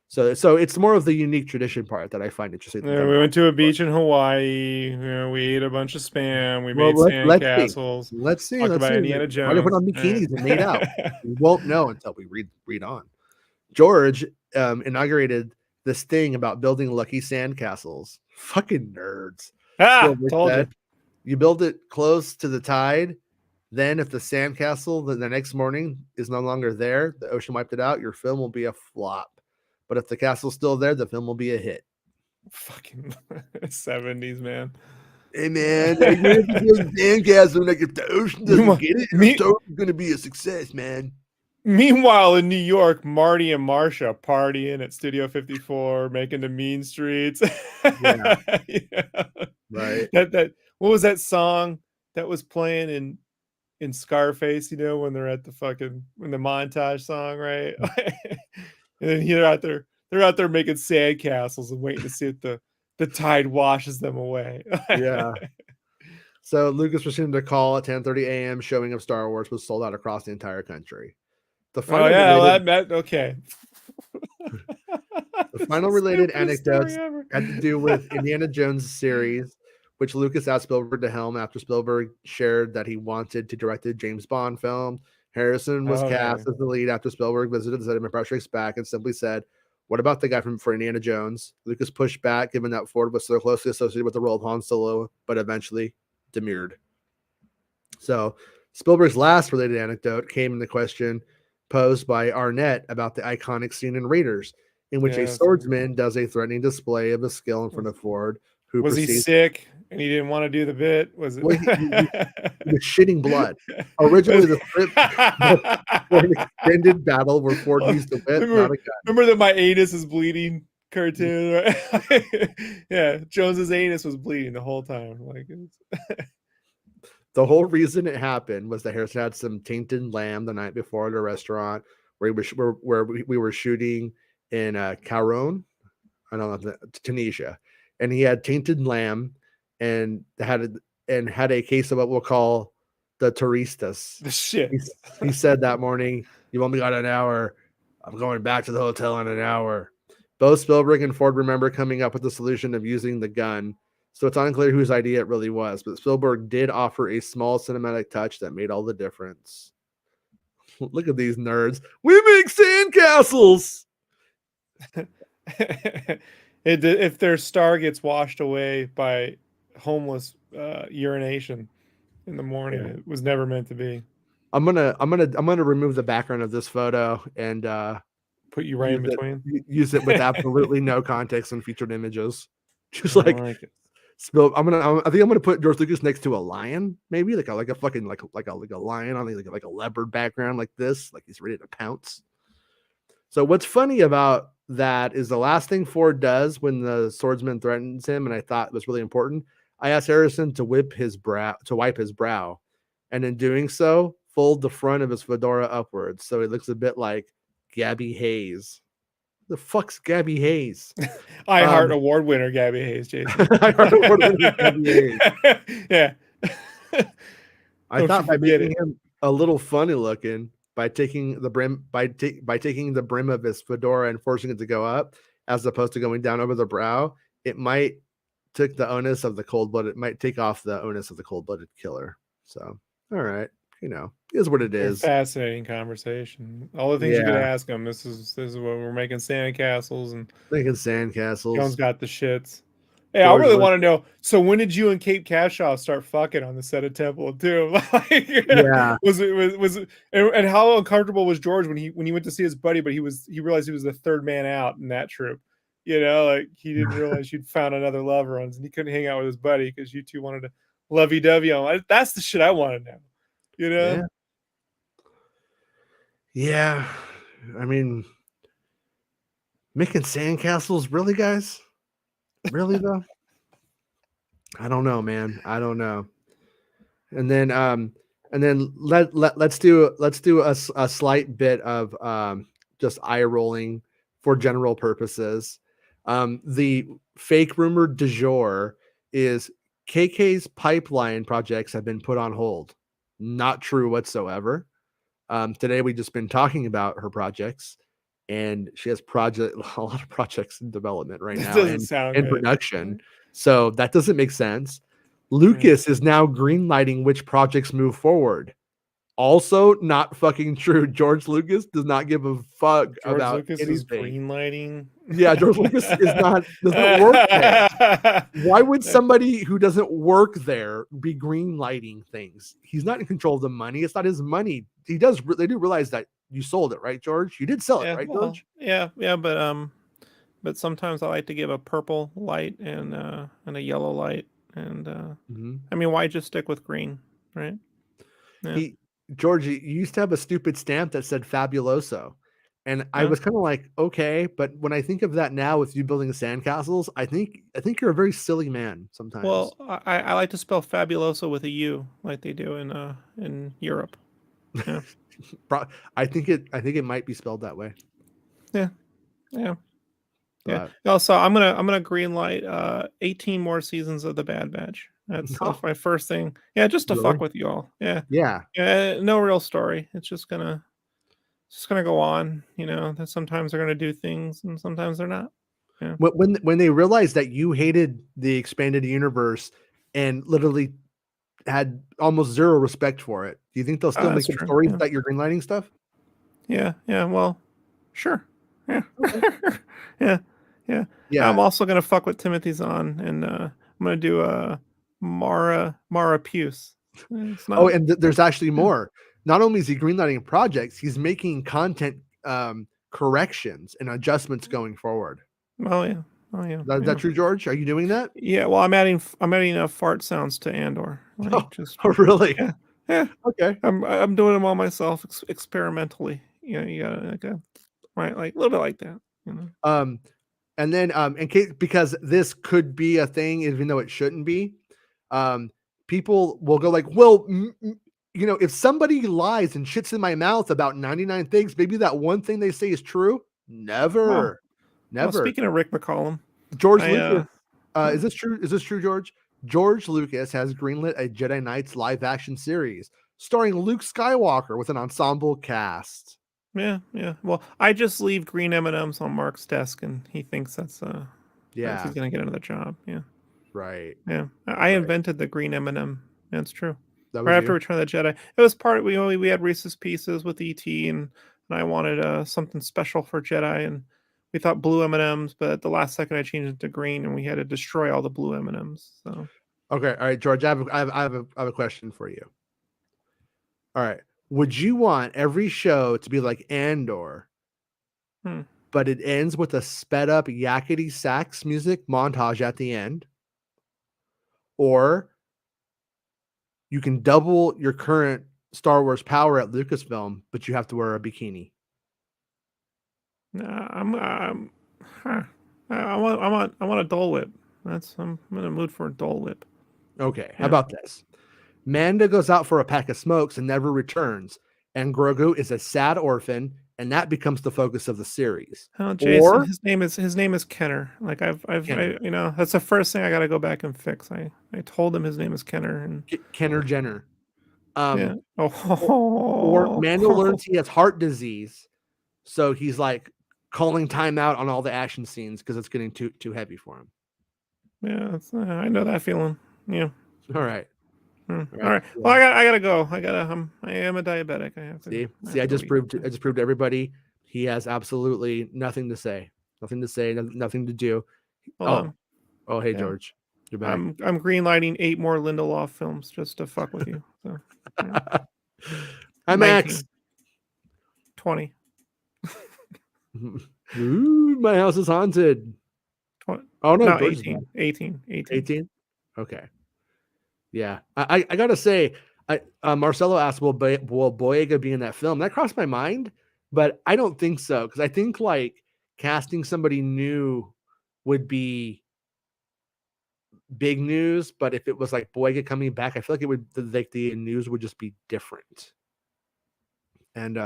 So it's more of the unique tradition part that I find interesting. Yeah, we went to a beach in Hawaii. We ate a bunch of spam. We made sandcastles. Let's see. Talked about Indiana Jones. Why do put on bikinis and made out? We won't know until we read on. George inaugurated this thing about building lucky sandcastles. Fucking nerds. Told you. You build it close to the tide. Then if the sandcastle the next morning is no longer there, the ocean wiped it out, your film will be a flop. But if the castle's still there, the film will be a hit. Fucking 70s, man. Hey, man, sandcastle, like if the ocean doesn't get it, it's totally going to be a success, man. Meanwhile, in New York, Marty and Marsha partying at Studio 54, making the mean streets. Yeah. Right. That what was that song that was playing in Scarface, when they're at the montage song, right? And then they're out there making sandcastles and waiting to see if the tide washes them away. Yeah. So Lucas received a call at 10:30 a.m. showing of Star Wars was sold out across the entire country. The final okay. The final related anecdotes had to do with Indiana Jones series, which Lucas asked Spielberg to helm after Spielberg shared that he wanted to direct a James Bond film. Harrison was cast as the lead after Spielberg visited the set of Empire Strikes Back and simply said, "What about the guy for Indiana Jones?" Lucas pushed back, given that Ford was so closely associated with the role of Han Solo, but eventually demurred. So Spielberg's last related anecdote came in the question posed by Arnett about the iconic scene in Raiders, in which a swordsman does a threatening display of his skill in front of Ford. Was he sick and he didn't want to do the bit? Was it? Well, he was shitting blood. Originally, the script for an extended battle where Ford used a whip, not a gun. Remember that my anus is bleeding cartoon? Right? Yeah, Jones's anus was bleeding the whole time. The whole reason it happened was that Harrison had some tainted lamb the night before at a restaurant where we were shooting in Caron, I don't know, Tunisia, and he had tainted lamb and had a case of what we'll call the touristas. The shit. He said that morning, "You've only got an hour. I'm going back to the hotel in an hour." Both Spielberg and Ford remember coming up with the solution of using the gun, so it's unclear whose idea it really was, but Spielberg did offer a small cinematic touch that made all the difference. Look at these nerds. We make sandcastles! If their star gets washed away by homeless urination in the morning, it was never meant to be. I'm gonna remove the background of this photo and put you right in between. Use it with absolutely no context and featured images. Just like it. I think I'm gonna put George Lucas next to a lion, maybe like a lion on like a leopard background like this, like he's ready to pounce. So what's funny about that is the last thing Ford does when the swordsman threatens him, and I thought was really important. I asked Harrison to wipe his brow, and in doing so, fold the front of his fedora upwards so it looks a bit like Gabby Hayes. The fuck's Gabby Hayes? iHeart Award winner Gabby Hayes, Jason. iHeart Award winner Gabby Hayes. Yeah. I thought by making him a little funny looking by taking the brim of his fedora and forcing it to go up as opposed to going down over the brow, it might take the onus of the cold-blooded. It might take off the onus of the cold-blooded killer. So, all right, is what it is. Fascinating conversation. All the things you could ask him. This is what we're making sandcastles and making sandcastles. Jones got the shits. Hey, I George really Lucas. want to know. So when did you and Kate Capshaw start fucking on the set of Temple of Doom? Like, Yeah. and how uncomfortable was George when he went to see his buddy, but he realized he was the third man out in that troop. Like he didn't realize you'd found another lover on, and he couldn't hang out with his buddy because you two wanted to lovey-dovey on. That's the shit I want to know. Yeah. Yeah. I mean, making sandcastles, really, guys? Really though? I don't know, man. I don't know. And then let's do a slight bit of just eye rolling for general purposes. The fake rumor du jour is KK's pipeline projects have been put on hold. Not true whatsoever. Today we just been talking about her projects, and she has a lot of projects in development right That now doesn't and sound in good. production. So that doesn't make sense. Lucas is now greenlighting which projects move forward. Also, not fucking true. George Lucas does not give a fuck George about Lucas is anything. greenlighting. Yeah, George Lucas does not work there. Why would somebody who doesn't work there be greenlighting things? He's not in control of the money. It's not his money. They do realize that you sold it, right, George? You did sell it, Yeah, right, well, George? yeah, but sometimes I like to give a purple light and a yellow light, and I mean, why just stick with green, right? Yeah. George, you used to have a stupid stamp that said Fabuloso. And I Yeah. was kind of like, okay, but when I think of that now with you building sandcastles, I think you're a very silly man sometimes. Well, I like to spell fabuloso with a U, like they do in Europe. Yeah. I think it might be spelled that way. Yeah. Yeah. Yeah. But Also, I'm gonna green light 18 more seasons of the Bad Batch. That's my first thing. Yeah, just to Really? fuck with you all. Yeah. Yeah. Yeah. No real story. It's just gonna go on. That sometimes they're gonna do things and sometimes they're not. Yeah. When they realized that you hated the expanded universe and literally had almost zero respect for it, do you think they'll still make That's some true. stories Yeah. that you're greenlighting stuff? Yeah. Yeah. Well, sure. Yeah. Okay. Yeah. Yeah. Yeah. I'm also gonna fuck with Timothy Zahn, and I'm gonna do a Mara Puce. It's Oh, not. and there's actually Yeah. more. Not only is he greenlighting projects, he's making content corrections and adjustments going forward. Oh yeah. Oh yeah. Is that true, George? Are you doing that? Yeah. Well, I'm adding fart sounds to Andor. Like just Oh, really? yeah. Yeah. Okay. I'm doing them all myself experimentally. You gotta like right, like a little bit like that. And then in case, because this could be a thing, even though it shouldn't be, people will go like, well, if somebody lies and shits in my mouth about 99 things, maybe that one thing they say is true. Never. Well, speaking of Rick McCollum, George I Lucas. Is this true? Is this true, George? George Lucas has greenlit a Jedi Knights live action series starring Luke Skywalker with an ensemble cast. Yeah. Well, I just leave green M&Ms on Mark's desk, and he thinks that's Yeah. he's gonna get another job. Yeah. Right. Yeah. I invented the green M&M. That's true. That Right was after you. Return of the Jedi, it was part. We had Reese's Pieces with ET, and I wanted something special for Jedi, and we thought blue M&Ms, but at the last second I changed it to green, and we had to destroy all the blue M&Ms. So Okay. All right, George. I have a question for you. All right. Would you want every show to be like Andor, but it ends with a sped up yakety sax music montage at the end? Or you can double your current Star Wars power at Lucasfilm, but you have to wear a bikini. I want a Dole Whip. I'm in a mood for a Dole Whip. Okay. How about this? Manda goes out for a pack of smokes and never returns, and Grogu is a sad orphan, and that becomes the focus of the series. Oh, Jason, Or his name is Kenner. Like Kenner. that's the first thing I got to go back and fix. I told him his name is Kenner, and Kenner Jenner. yeah. Or Mando learns he has heart disease, so he's like calling time out on all the action scenes because it's getting too heavy for him. Yeah, I know that feeling. Yeah. All right. All right. Well, I gotta go. I am a diabetic. I have to see. I just proved to everybody he has absolutely nothing to say, nothing to do. Hold on. Oh, hey Yeah. George, you're back. I'm greenlighting 8 more Lindelof films just to fuck with you. So yeah. Hi 19, Max. 20, Ooh, my house is haunted. 20. Oh no, No, George is 18, back. 18, 18. 18. Okay. Yeah, I gotta say, Marcelo asked, will Boyega be in that film? That crossed my mind, but I don't think so, because I think like casting somebody new would be big news, but if it was like Boyega coming back, I feel like it would like the news would just be different. And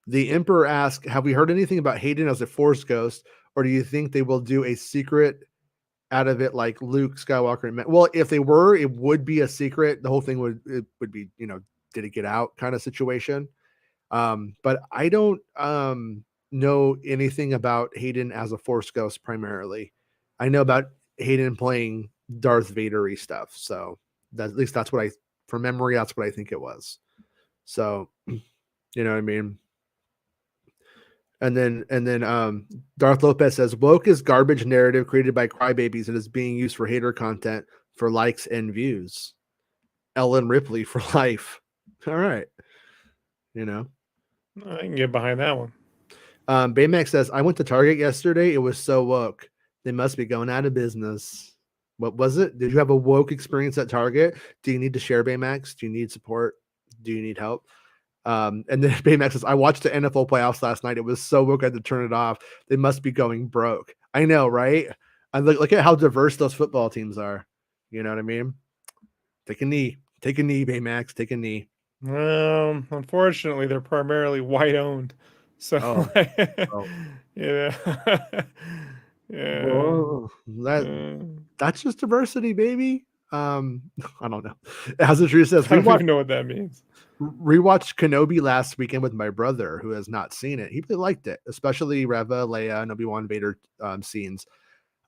the Emperor asked, have we heard anything about Hayden as a Force ghost, or do you think they will do a secret out of it like Luke Skywalker? Well, if they were, it would be a secret. The whole thing would be, did it get out kind of situation. But I don't know anything about Hayden as a Force ghost primarily. I know about Hayden playing Darth Vader-y stuff. So at least that's what from memory, that's what I think it was. So, you know what I mean? And then Darth Lopez says, woke is garbage narrative created by crybabies and is being used for hater content for likes and views. Ellen Ripley for life. All right. I can get behind that one. Baymax says, I went to Target yesterday. It was so woke. They must be going out of business. What was it? Did you have a woke experience at Target? Do you need to share, Baymax? Do you need support? Do you need help? And then Baymax says, I watched the NFL playoffs last night. It was so woke I had to turn it off. They must be going broke. I know, right? And look at how diverse those football teams are. You know what I mean? Take a knee. Take a knee, Baymax. Take a knee. Unfortunately, they're primarily white owned. So, yeah. Yeah. Whoa, that's just diversity, baby. I don't know. As the truth says, I don't even know what that means. Rewatched Kenobi last weekend with my brother, who has not seen it. He really liked it, especially Reva, Leia, and Obi-Wan Vader scenes.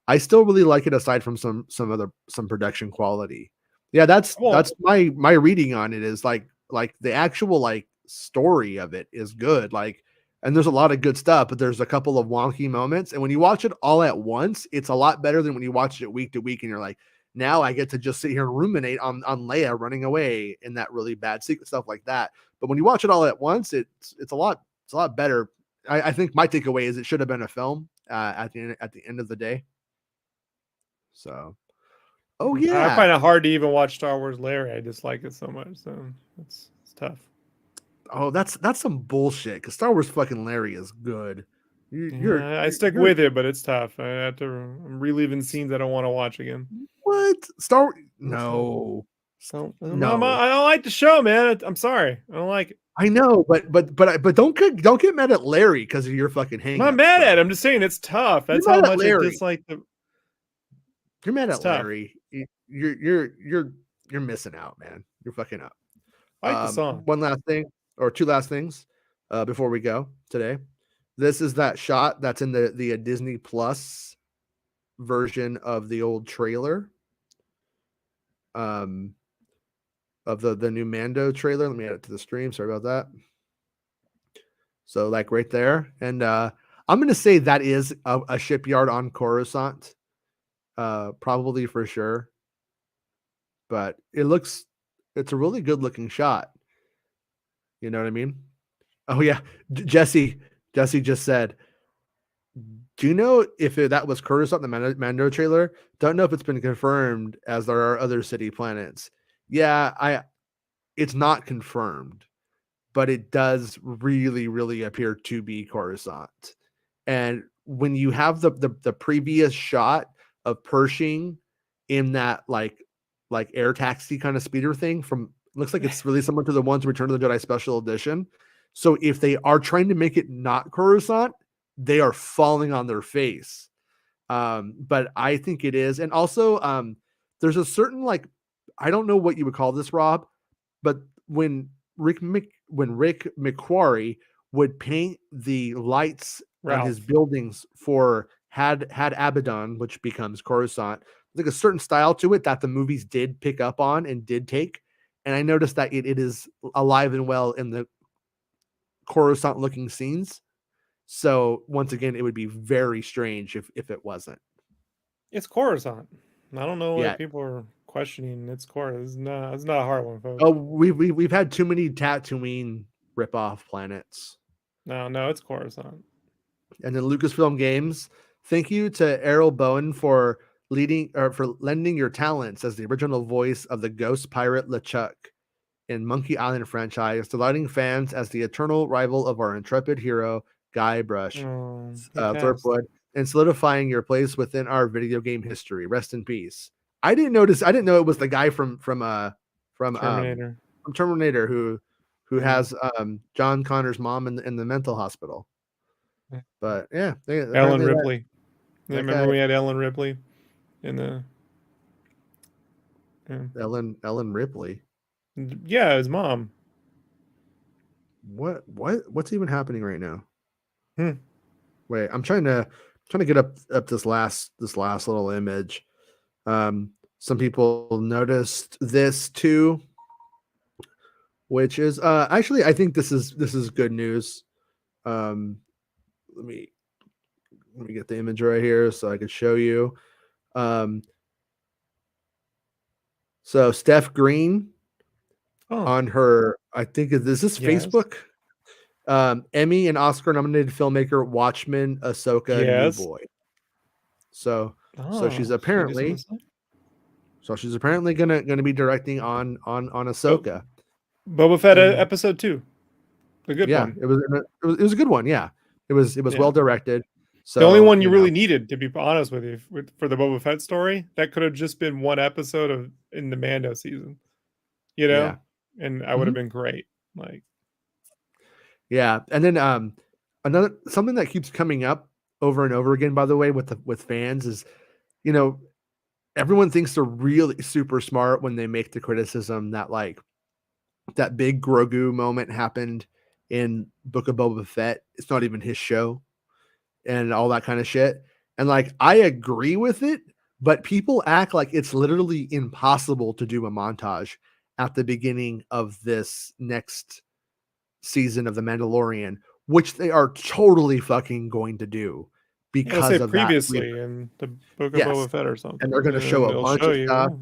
I still really like it, aside from some production quality. Yeah, that's my reading on it is like the actual like story of it is good. Like, and there's a lot of good stuff, but there's a couple of wonky moments. And when you watch it all at once, it's a lot better than when you watch it week to week and you're like, now I get to just sit here and ruminate on Leia running away in that really bad secret stuff like that. But when you watch it all at once, it's a lot better. I think my takeaway is it should have been a film at the end of the day. So, oh yeah, I find it hard to even watch Star Wars Larry. I dislike it so much, so it's tough. Oh, that's some bullshit, because Star Wars fucking Larry is good. I stick with it, but it's tough. I have to. I'm reliving scenes I don't want to watch again. What? No. So no. I don't like the show, man. I'm sorry. I don't like it. I know, but don't get mad at Larry because of your fucking hang. I'm not mad at it. I'm just saying it's tough. That's how much I dislike the. You're mad at Larry. You're missing out, man. You're fucking up. I like the song. One last thing, or two last things, before we go today. This is that shot that's in the Disney Plus version of the old trailer. Of the new Mando trailer. Let me add it to the stream. Sorry about that. So like right there, and I'm gonna say that is a shipyard on Coruscant, probably for sure. But it's a really good looking shot. You know what I mean? Oh yeah, Jesse just said, do you know if that was Coruscant, the Mando trailer? Don't know if it's been confirmed, as there are other city planets. Yeah, it's not confirmed, but it does really, really appear to be Coruscant. And when you have the previous shot of Pershing in that like air taxi kind of speeder thing, looks like it's really similar to the ones Return of the Jedi Special Edition. So if they are trying to make it not Coruscant, they are falling on their face. But I think it is. And also there's a certain, like, I don't know what you would call this, Rob, but when Rick McQuarrie would paint the lights on his buildings for Had Abaddon, which becomes Coruscant, like a certain style to it that the movies did pick up on and did take. And I noticed that it is alive and well in the Coruscant looking scenes. So once again, it would be very strange if it wasn't. It's Coruscant. I don't know why Yeah. people are questioning it's Coruscant. It's not a hard one, folks. Oh, we've had too many Tatooine rip-off planets. No, it's Coruscant. And then Lucasfilm Games, thank you to Errol Bowen for lending your talents as the original voice of the ghost pirate LeChuck in Monkey Island franchise, delighting fans as the eternal rival of our intrepid hero, Guybrush He passed. Thorpwood, and solidifying your place within our video game history. Rest in peace. I didn't know it was the guy from Terminator who has John Connor's mom in the mental hospital. But yeah, Ellen Ripley. Remember we had Ellen Ripley in the Ellen Ripley. Yeah, his mom. What's even happening right now? Hmm. Wait, I'm trying to get up this last little image. Some people noticed this too, which is actually I think this is good news. Let me get the image right here so I can show you. So Steph Green on her, I think is this Facebook? Emmy and Oscar nominated filmmaker Watchmen Ahsoka New Boy. So she's apparently gonna be directing on Ahsoka. Boba Fett episode 2. The good one. It was a good one, yeah. It was well directed. So the only one you really needed, to be honest with you, for the Boba Fett story, that could have just been one episode in the Mando season. You know? Yeah. And I would have been great. Like, yeah. And then another something that keeps coming up over and over again, by the way, with fans is, everyone thinks they're really super smart when they make the criticism that like that big Grogu moment happened in Book of Boba Fett. It's not even his show and all that kind of shit. And like, I agree with it, but people act like it's literally impossible to do a montage at the beginning of this next season of The Mandalorian, which they are totally fucking going to do because of previously in the Book of Boba Fett or something. And they're going to show a bunch of stuff.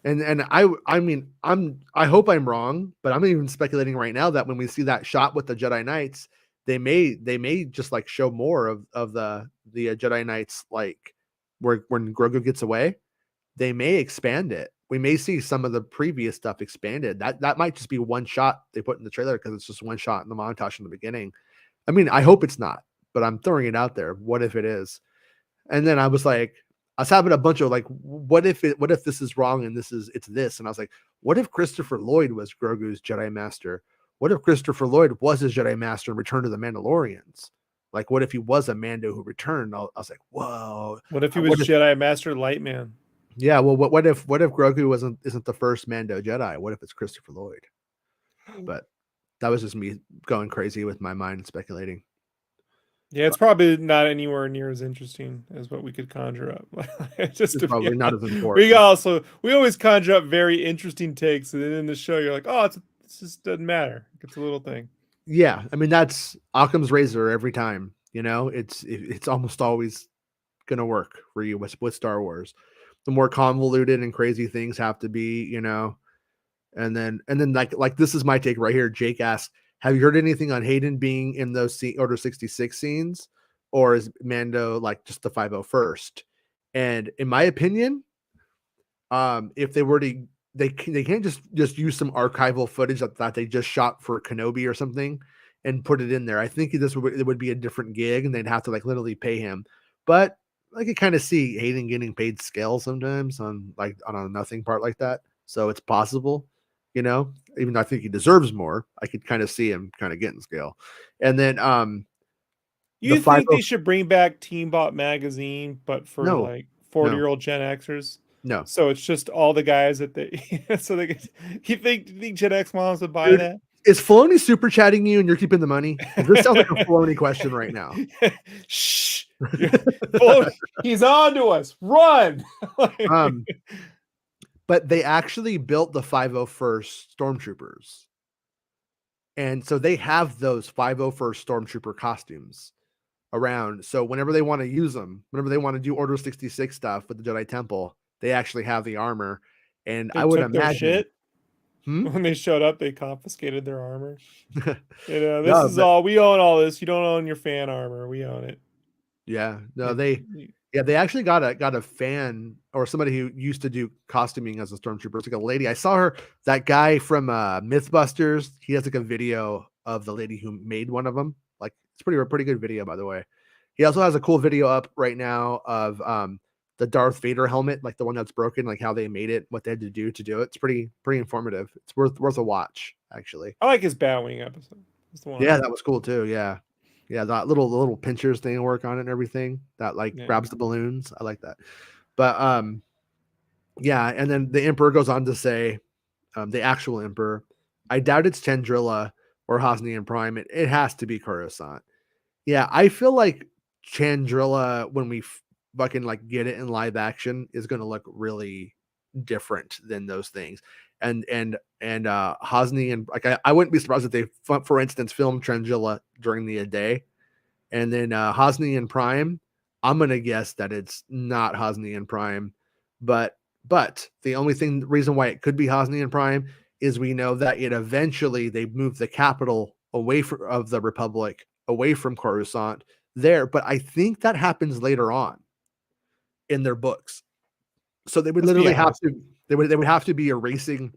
And I mean, I hope I'm wrong, but I'm even speculating right now that when we see that shot with the Jedi Knights, they may just like show more of the Jedi Knights, like when Grogu gets away, they may expand it. We may see some of the previous stuff expanded. That might just be one shot they put in the trailer because it's just one shot in the montage in the beginning. I mean, I hope it's not, but I'm throwing it out there. What if it is? And then I was having a bunch of like, what if this is wrong and it's this? And I was like, what if Christopher Lloyd was Grogu's Jedi Master? What if Christopher Lloyd was his Jedi Master and returned to the Mandalorians? Like, what if he was a Mando who returned? I was like, whoa. What if he was Jedi Master Lightman? Yeah, well, what if Grogu isn't the first Mando Jedi? What if it's Christopher Lloyd? But that was just me going crazy with my mind and speculating. Yeah, it's probably not anywhere near as interesting as what we could conjure up. It's probably not as important. We always conjure up very interesting takes, and then in the show you're like, oh, it just doesn't matter. It's a little thing. Yeah, I mean that's Occam's razor every time. It's almost always gonna work for you with Star Wars. The more convoluted and crazy things have to be, and then like this is my take right here. Jake asked, have you heard anything on Hayden being in those Order 66 scenes, or is Mando like just the 501st? And in my opinion, if they were to, they can't just use some archival footage that they just shot for Kenobi or something and put it in there. I think it would be a different gig, and they'd have to like literally pay him. But I could kind of see Hayden getting paid scale sometimes on a nothing part like that. So it's possible, even though I think he deserves more, I could kind of see him kind of getting scale. And then, you think they should bring back Teen Bot Magazine, but for like 40-year-old Gen Xers? No. So it's just all the guys that you think Gen X moms would buy that? Is Filoni super chatting you and you're keeping the money? This sounds like a Filoni question right now. Shh. He's on to us. Run. But they actually built the 501st Stormtroopers. And so they have those 501st Stormtrooper costumes around. So whenever they want to use them, whenever they want to do Order 66 stuff with the Jedi Temple, they actually have the armor. And They I would took their imagine. shit. When they showed up, they confiscated their armor. This No, is all we own. All this, you don't own your fan armor. We own it. Yeah, no, they actually got a fan or somebody who used to do costuming as a stormtrooper. It's like a lady. I saw her. That guy from Mythbusters. He has like a video of the lady who made one of them. Like it's pretty good video, by the way. He also has a cool video up right now of the Darth Vader helmet, like the one that's broken, like how they made it, what they had to do it. It's pretty informative. It's worth a watch, actually. I like his Batwing episode. That's the one. Yeah, that was cool too. Yeah, that little pinchers thing work on it and everything that like grabs the balloons. I like that. But yeah, and then the Emperor goes on to say, the actual Emperor, I doubt it's Chandrilla or Hosnian Prime. It has to be Coruscant. Yeah, I feel like Chandrilla, when we fucking like get it in live action, is going to look really different than those things. And Hosni, and like I wouldn't be surprised if they, for instance, filmed Chandrilla during the day, and then Hosni and Prime. I'm gonna guess that it's not Hosni and Prime, but the only reason why it could be Hosni and Prime is we know that they moved the capital away of the Republic, away from Coruscant there, but I think that happens later on in their books. So they would literally have to they would have to be erasing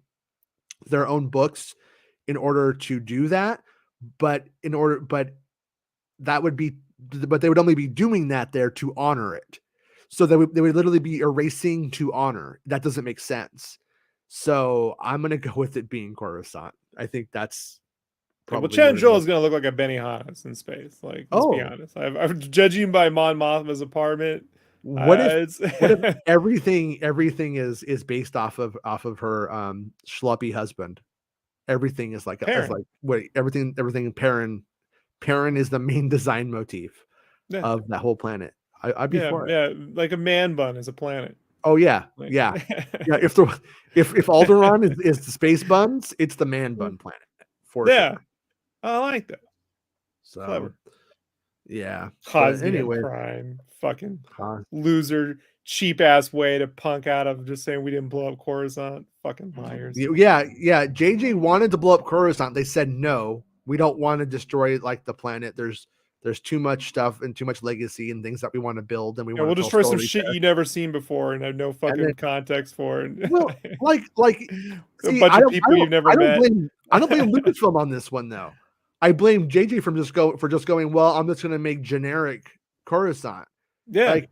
their own books in order to do that, but they would only be doing that there to honor it. So they would literally be erasing to honor. That doesn't make sense. So I'm gonna go with it being Coruscant. I think that's probably. Well, Chandrilla is gonna look like a Benihana in space. Like, let's be honest. I'm judging by Mon Mothma's apartment. What if everything is based off of her schluppy husband? Everything is like everything Perrin is the main design motif of that whole planet. I'd be for it. Yeah, like a man bun is a planet. Oh yeah, yeah. If Alderaan is the space buns, it's the man bun planet for sure. I like that. So clever. Yeah. Anyway, Prime, fucking loser, cheap ass way to punk out of just saying we didn't blow up Coruscant. Fucking liars. Yeah. JJ wanted to blow up Coruscant. They said no. We don't want to destroy like the planet. There's too much stuff and too much legacy and things that we want to build, and we'll destroy some shit you never seen before and have no fucking context for. And well, like a bunch of people you've never met. I don't blame Lucasfilm on this one though. I blame JJ for just going. Well, I'm just going to make generic Coruscant. Yeah, like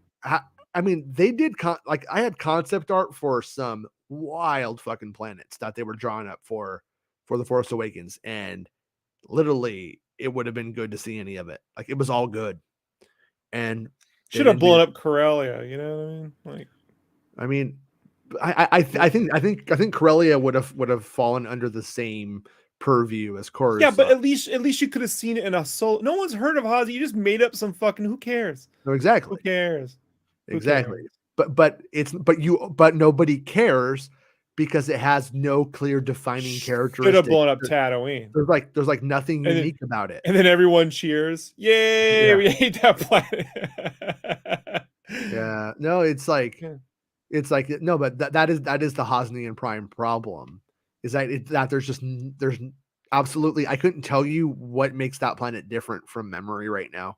I mean, they did I had concept art for some wild fucking planets that they were drawing up for The Force Awakens, and literally it would have been good to see any of it. Like it was all good, and should have blown up Corellia. You know what I mean? I think Corellia would have fallen under the same purview as Coruscant. Yeah, but at least you could have seen it in a solo. No one's heard of Hosni. You just made up some fucking. Who cares? No, exactly. Who cares? Exactly. But nobody cares because it has no clear defining characteristics. Should have blown up Tatooine. There's like nothing unique about it. And then everyone cheers. Yay! Yeah. We hate that planet. Yeah. No, it's like no, but that is the Hosnian Prime problem. Is that there's absolutely, I couldn't tell you what makes that planet different from memory right now.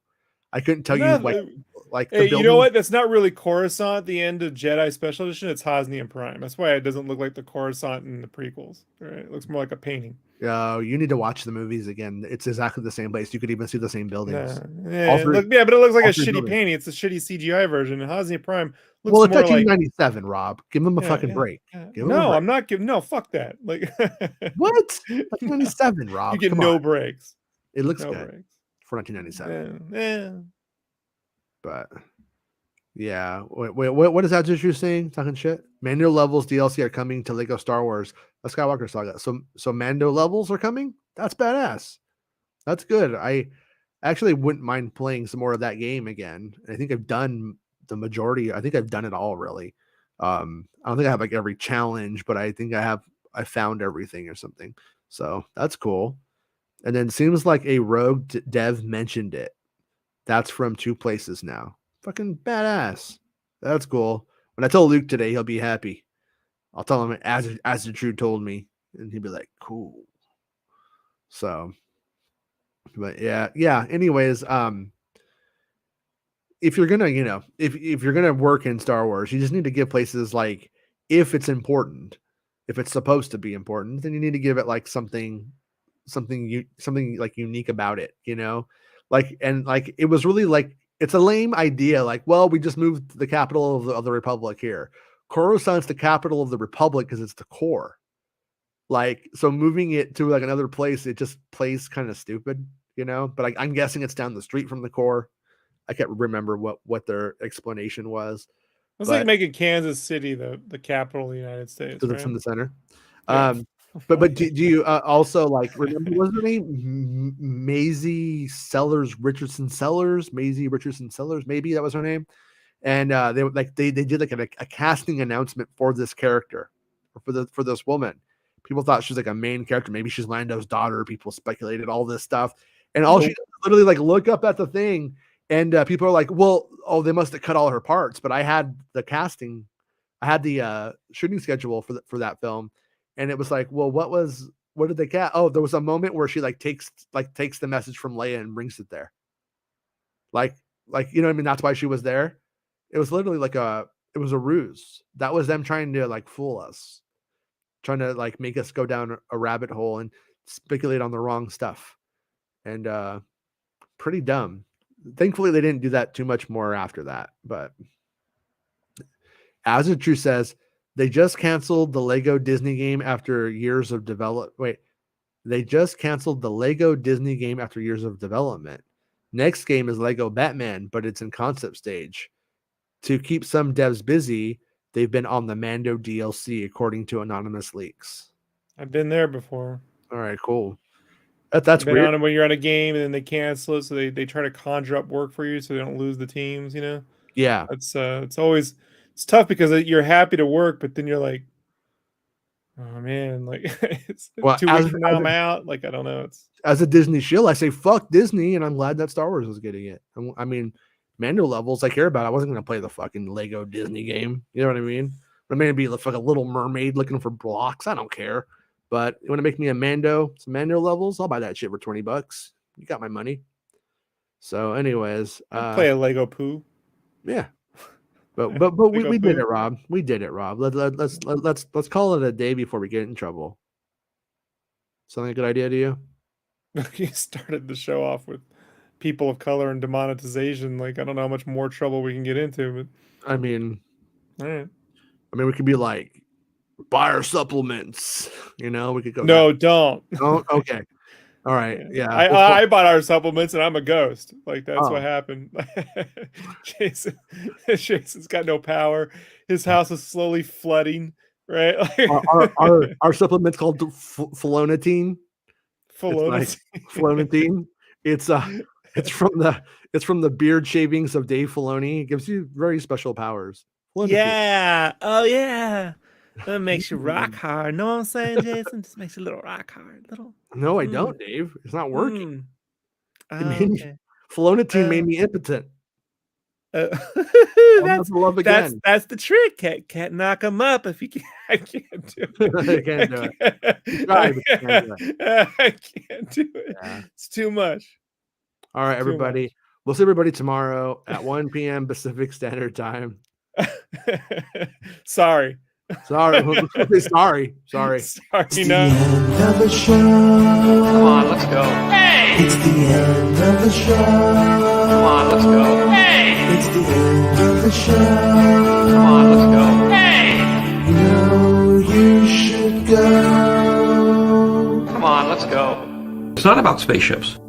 I couldn't tell you like hey, you know what? That's not really Coruscant, the end of Jedi Special Edition. It's Hosnian Prime. That's why it doesn't look like the Coruscant in the prequels. Right? It looks more like a painting. You need to watch the movies again. It's exactly the same place. You could even see the same buildings. But it looks like a shitty painting. It's a shitty CGI version. And Hosnian Prime looks well, it's 1997, Rob. Give them a fucking break. I'm not giving. No, fuck that. Like what? 1997, Rob. You get no breaks. It looks good breaks for 1997. Yeah. But yeah, wait, what is that just you saying? Talking shit? Mando levels DLC are coming to Lego Star Wars: A Skywalker Saga. So Mando levels are coming? That's badass. That's good. I actually wouldn't mind playing some more of that game again. I think I've done the majority. I think I've done it all really. I don't think I have like every challenge, but I think I found everything or something. So that's cool. And then it seems like a rogue dev mentioned it. That's from two places now. Fucking badass. That's cool. When I tell Luke today, he'll be happy. I'll tell him as the True told me, and he'll be like, cool. So, but yeah. Anyways, if you're gonna, if you're gonna work in Star Wars, you just need to give places like, if it's important, if it's supposed to be important, then you need to give it like something like unique about it, like, and like it was really like, it's a lame idea. Like, well, we just moved the capital of the Republic here. Coruscant's the capital of the Republic because it's the core. Like, so moving it to like another place, it just plays kind of stupid, But I'm guessing it's down the street from the core. I can't remember what their explanation was. It's like making Kansas City the capital of the United States. Because it's in the center. Yeah. But do you also like remember, what's her name? Maisie Richardson Sellers, maybe that was her name. And they did like a casting announcement for this character, or for this woman. People thought she was like a main character. Maybe she's Lando's daughter. People speculated all this stuff, and all she did was literally like look up at the thing, and people are like, "Well, they must have cut all her parts." But I had the casting, I had the shooting schedule for that film, and it was like, "Well, what did they cast?" Oh, there was a moment where she takes the message from Leia and brings it there. Like you know what I mean? That's why she was there. It was literally it was a ruse. That was them trying to fool us. Trying to make us go down a rabbit hole and speculate on the wrong stuff. And pretty dumb. Thankfully they didn't do that too much more after that. But as it true says, they just canceled the Lego Disney game after years of development. They just canceled the Lego Disney game after years of development. Next game is Lego Batman, but it's in concept stage. To keep some devs busy, they've been on the Mando DLC, according to anonymous leaks. I've been there before. All right, cool. That's been weird. On them when you're on a game and then they cancel it, so they try to conjure up work for you so they don't lose the teams. Yeah, it's tough because you're happy to work, but then you're like, oh man, it's 2 weeks from now I'm out. I don't know. As a Disney shill, I say fuck Disney, and I'm glad that Star Wars was getting it. I mean, Mando levels I care about. I wasn't going to play the fucking Lego Disney game. You know what I mean? I'm going to be like a Little Mermaid looking for blocks. I don't care. But you want to make me some Mando levels? I'll buy that shit for $20. You got my money. So, anyways, play a Lego Poo. Yeah, but we did it, Rob. We did it, Rob. Let's call it a day before we get in trouble. Sound like a good idea to you? You started the show off with people of color and demonetization. I don't know how much more trouble we can get into, but I mean, all right. We could be like, buy our supplements. We could go. No, don't. Okay. All right. Yeah. I bought our supplements and I'm a ghost. That's what happened. Jason's got no power. His house is slowly flooding. Right. Our supplement's called Flonatine. Flonatine. It's from the beard shavings of Dave Filoni. It gives you very special powers. Yeah. Oh yeah. That makes you rock hard. Know what I'm saying, Jason? Just makes you a little rock hard. No, I don't, Dave. It's not working. Okay. Made me impotent. That's the trick. Can't knock him up if you can't. I can't do it. I can't do it. I can't do it. Yeah. It's too much. All right, everybody. We'll see everybody tomorrow at 1 p.m. Pacific Standard Time. Sorry. Sorry. It's the end of the show. Come on, let's go. Hey! It's the end of the show. Come on, let's go. Hey! It's the end of the show. Come on, let's go. Hey! You know you should go. Come on, let's go. It's not about spaceships.